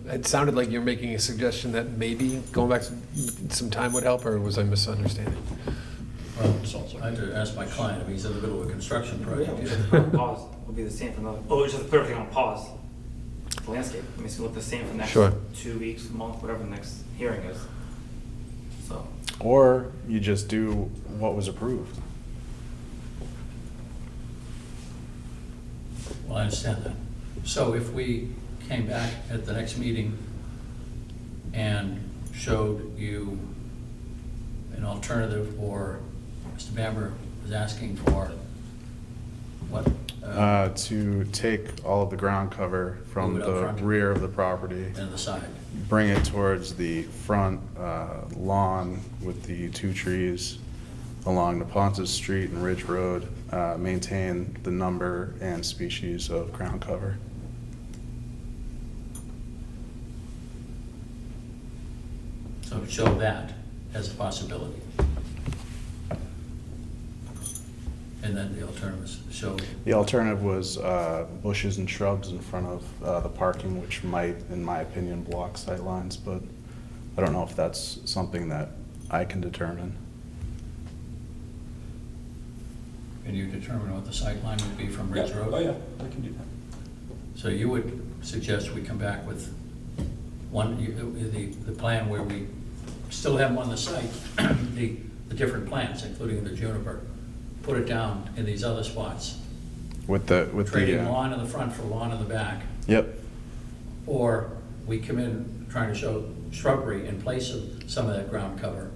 it sounded like you're making a suggestion that maybe going back some time would help, or was I misunderstanding? Well, I had to ask my client if he's in the middle of a construction project. Pause will be the same for another, just to put everything on pause. The landscape, it's gonna look the same for the next Sure. 2 weeks, a month, whatever the next hearing is. so. Or you just do what was approved. Well, I understand that. So if we came back at the next meeting and showed you an alternative, or Mr. Bamber was asking for what? To take all of the ground cover from Move it up the front. rear of the property. And the side. Bring it towards the front lawn with the 2 trees along the Ponce Street and Ridge Road. Maintain the number and species of ground cover. So show that as a possibility. And then the alternatives show. The alternative was bushes and shrubs in front of the parking, which might, in my opinion, block sight lines, but I don't know if that's something that I can determine. Can you determine what the sight line would be from Ridge Road? Oh, yeah, I can do that. So you would suggest we come back with the plan where we still have them on the site, the different plants, including the juniper, put it down in these other spots. Trading lawn in the front for lawn in the back. Yep. Or we come in trying to show shrubbery in place of some of that ground cover,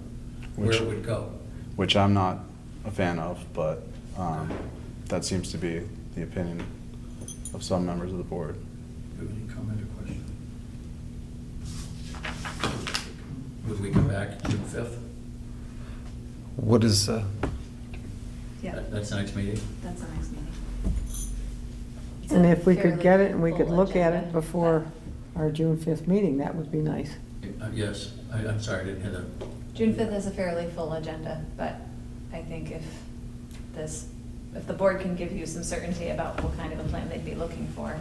where it would go. Which I'm not a fan of, but that seems to be the opinion of some members of the board. Do you have any comment or question? Would we come back June 5th? What is, Yeah, That's the next meeting? that's the next meeting. It's And a if we could fairly get it and we could full look at agenda, it before our June 5th meeting, that would be nice. Yes, I'm sorry, I didn't hear that. June 5th is a fairly full agenda, but I think if the board can give you some certainty about what kind of a plan they'd be looking for,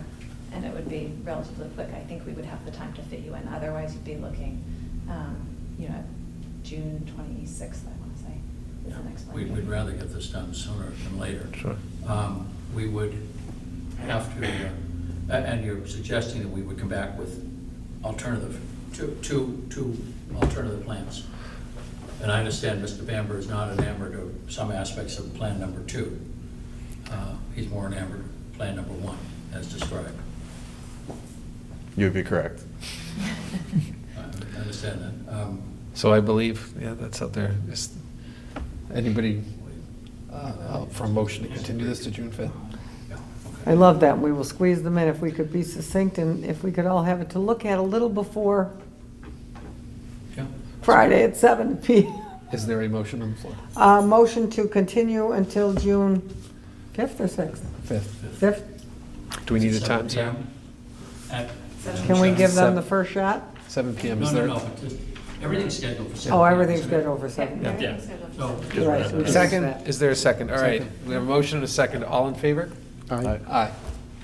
and it would be relatively quick, I think we would have the time to fit you in. Otherwise, you'd be looking, June 26th, I want to say, is the next one. We'd rather get this done sooner than later. Sure. We would have to, and you're suggesting that we would come back with two alternative plans. And I understand Mr. Bamber is not enamored of some aspects of plan number 2. He's more enamored of plan number 1, as described. You'd be correct. I understand that. so I believe, yeah, that's out there. Is anybody out for a motion to continue this to June 5th? I love that. We will squeeze them in if we could be succinct and if we could all have it to look at a little before Yeah. Friday at 7 p.m. Is there a motion on the floor? Motion to continue until June 5th or 6th? 5th. 5th? Do we need a 7 time, Sarah? p.m. at- Can we give them the Seven. first shot? 7 p.m. No, is no, there? no, but everything's scheduled for 7. Oh, p.m., everything's isn't it? scheduled for 7. Yeah, Yeah. everything's scheduled for So- 7. You're right, so we can Second, do that. is there a second? All right, Second. we have a motion and a second. All in favor? Aye. Aye.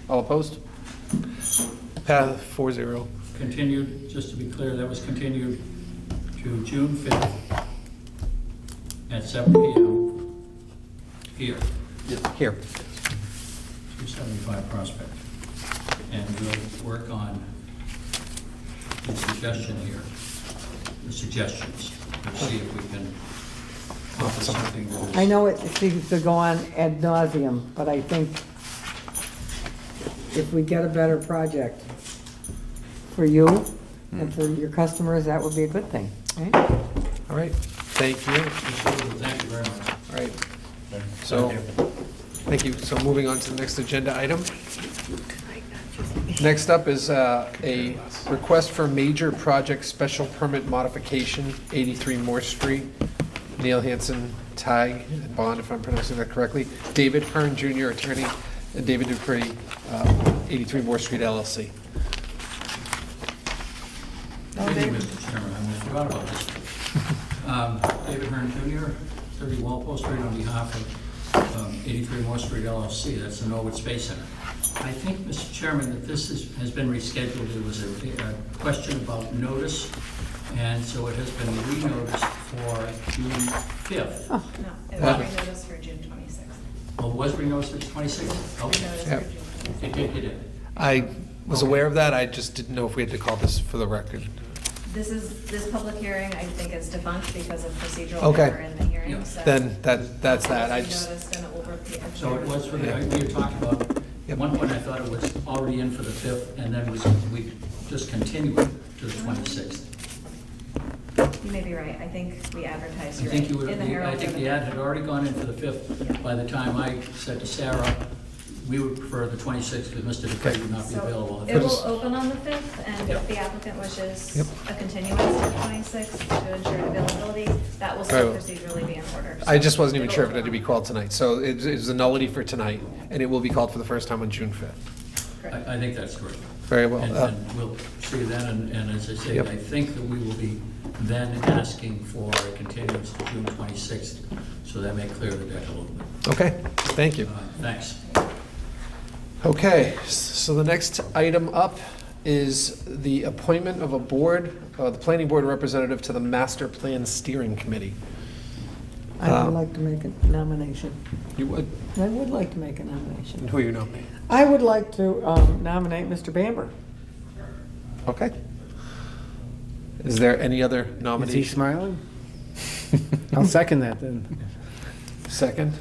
All opposed? Pass 4-0. Continued, just to be clear, that was continued to June 5th at 7 p.m. here, Here. 275 Prospect. And we'll work on the suggestion here, the suggestions, to see if we can come up with something that is. I know it seems to go on ad nauseum, but I think if we get a better project for you and for your customers, that would be a good thing, right? All right, thank you. Thank you very much. All right, so, thank you. So moving on to the next agenda item. Next up is a request for major project special permit modification, 83 Moore Street. Neil Hansen, Tag, and Bond, if I'm pronouncing that correctly. David Hearn Jr., attorney, and David Dupree, 83 Moore Street LLC. Good evening, Mr. Chairman, I forgot about this. David Hearn Jr., 30 Walpole Street, on behalf of 83 Moore Street LLC, that's the Norwood Space Center. I think, Mr. Chairman, that this has been rescheduled. There was a question about notice, and so it has been re-noticed for June 5th. No, it was renoticed for June 26th. Well, was re-noticed for 26th? Okay. Renoticed for Yep. June 26th. It did. I was aware of that, I just didn't know if we had to call this for the record. This public hearing, I think, is defunct because of procedural Okay. error in the hearing, so. Then that's that. I As you just, noticed, and it will repeat. So it was for the, we had talked about, at one point I thought it was already in for the 5th, and then we just continue it to the 26th. You may be right. I think we advertised, I you're think right, you would, in the Herald. I think the ad had already gone in for the 5th. By the time I said to Sarah, we would prefer the 26th, because Mr. DePrey would not be So available. it will open on the 5th, and Yep. if the applicant wishes Yep. a continuance to the 26th to ensure availability, that will still Right. procedurally be in order. I just wasn't even It'll sure if it open had to be on- called tonight. So it's a nullity for tonight, and it will be called for the first time on June 5th. Correct. I think that's correct. Very well. And we'll see then, and as I say, Yep. I think that we will be then asking for a continuance to June 26th, so that may clear the deck a little bit. Okay, thank you. Thanks. Okay, so the next item up is the appointment of a board, the planning board representative to the master plan steering committee. I would like to make a nomination. You would? I would like to make a nomination. Who are you nominating? I would like to nominate Mr. Bamber. Okay. Is there any other Is he nomination? smiling? I'll second that then. Second.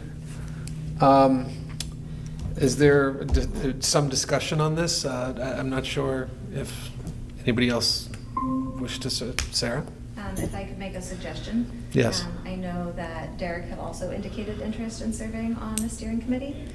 Is there some discussion on this? I'm not sure if anybody else wished to, Sarah? If I could make a suggestion. Yes. I know that Derek had also indicated interest in serving on the steering committee.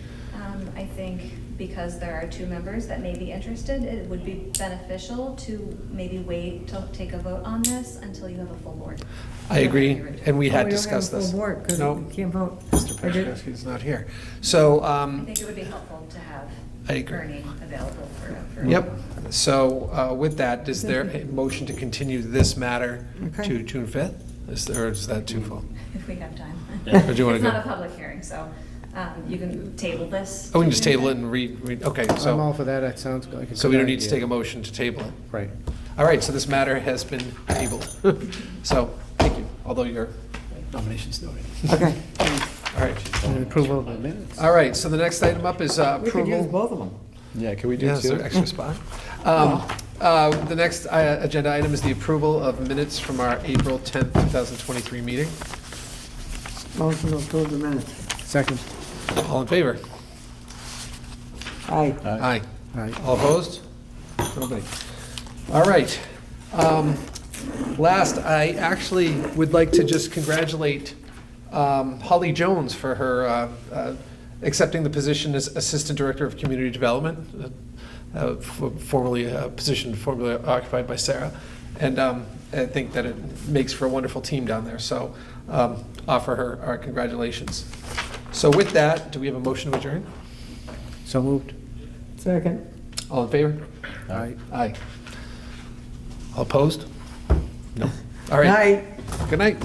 I think because there are 2 members that may be interested, it would be beneficial to maybe wait to take a vote on this until you have a full board. I agree, and we had Oh, we don't have a discussed full this. board, 'cause No, we can't vote. Mr. I did- Pashkovsky's not here. So, I think it would be helpful to have I agree. Bernie available for. Yep. So with that, is there a motion to continue this matter Okay. to June 5th? Or is that too full? If we have time. Or do you wanna It's go? not a public hearing, so you can table this. Oh, we can just table it and read, okay, I'm all so, for that, that sounds like a so we good don't need to idea. take a motion to table it. Right. All right, so this matter has been tabled. So, thank you, although your nomination's noted. Okay. All right. And approval of the minutes. All right, so the next item up is We could use approval. both of them. Yeah, can we do Yeah, is two? there extra spot? The next agenda item is the approval of minutes from our April 10th, 2023 meeting. Motion to approve the minutes. Second. All in favor? Aye. Aye. Aye. All opposed? Nobody. All right. Last, I actually would like to just congratulate Holly Jones for her accepting the position as Assistant Director of Community Development, formerly a position formerly occupied by Sarah. And I think that it makes for a wonderful team down there. So offer her our congratulations. So with that, do we have a motion to adjourn? So moved. Second. All in favor? Aye. Aye. All opposed? No. All right. Aye. Good night.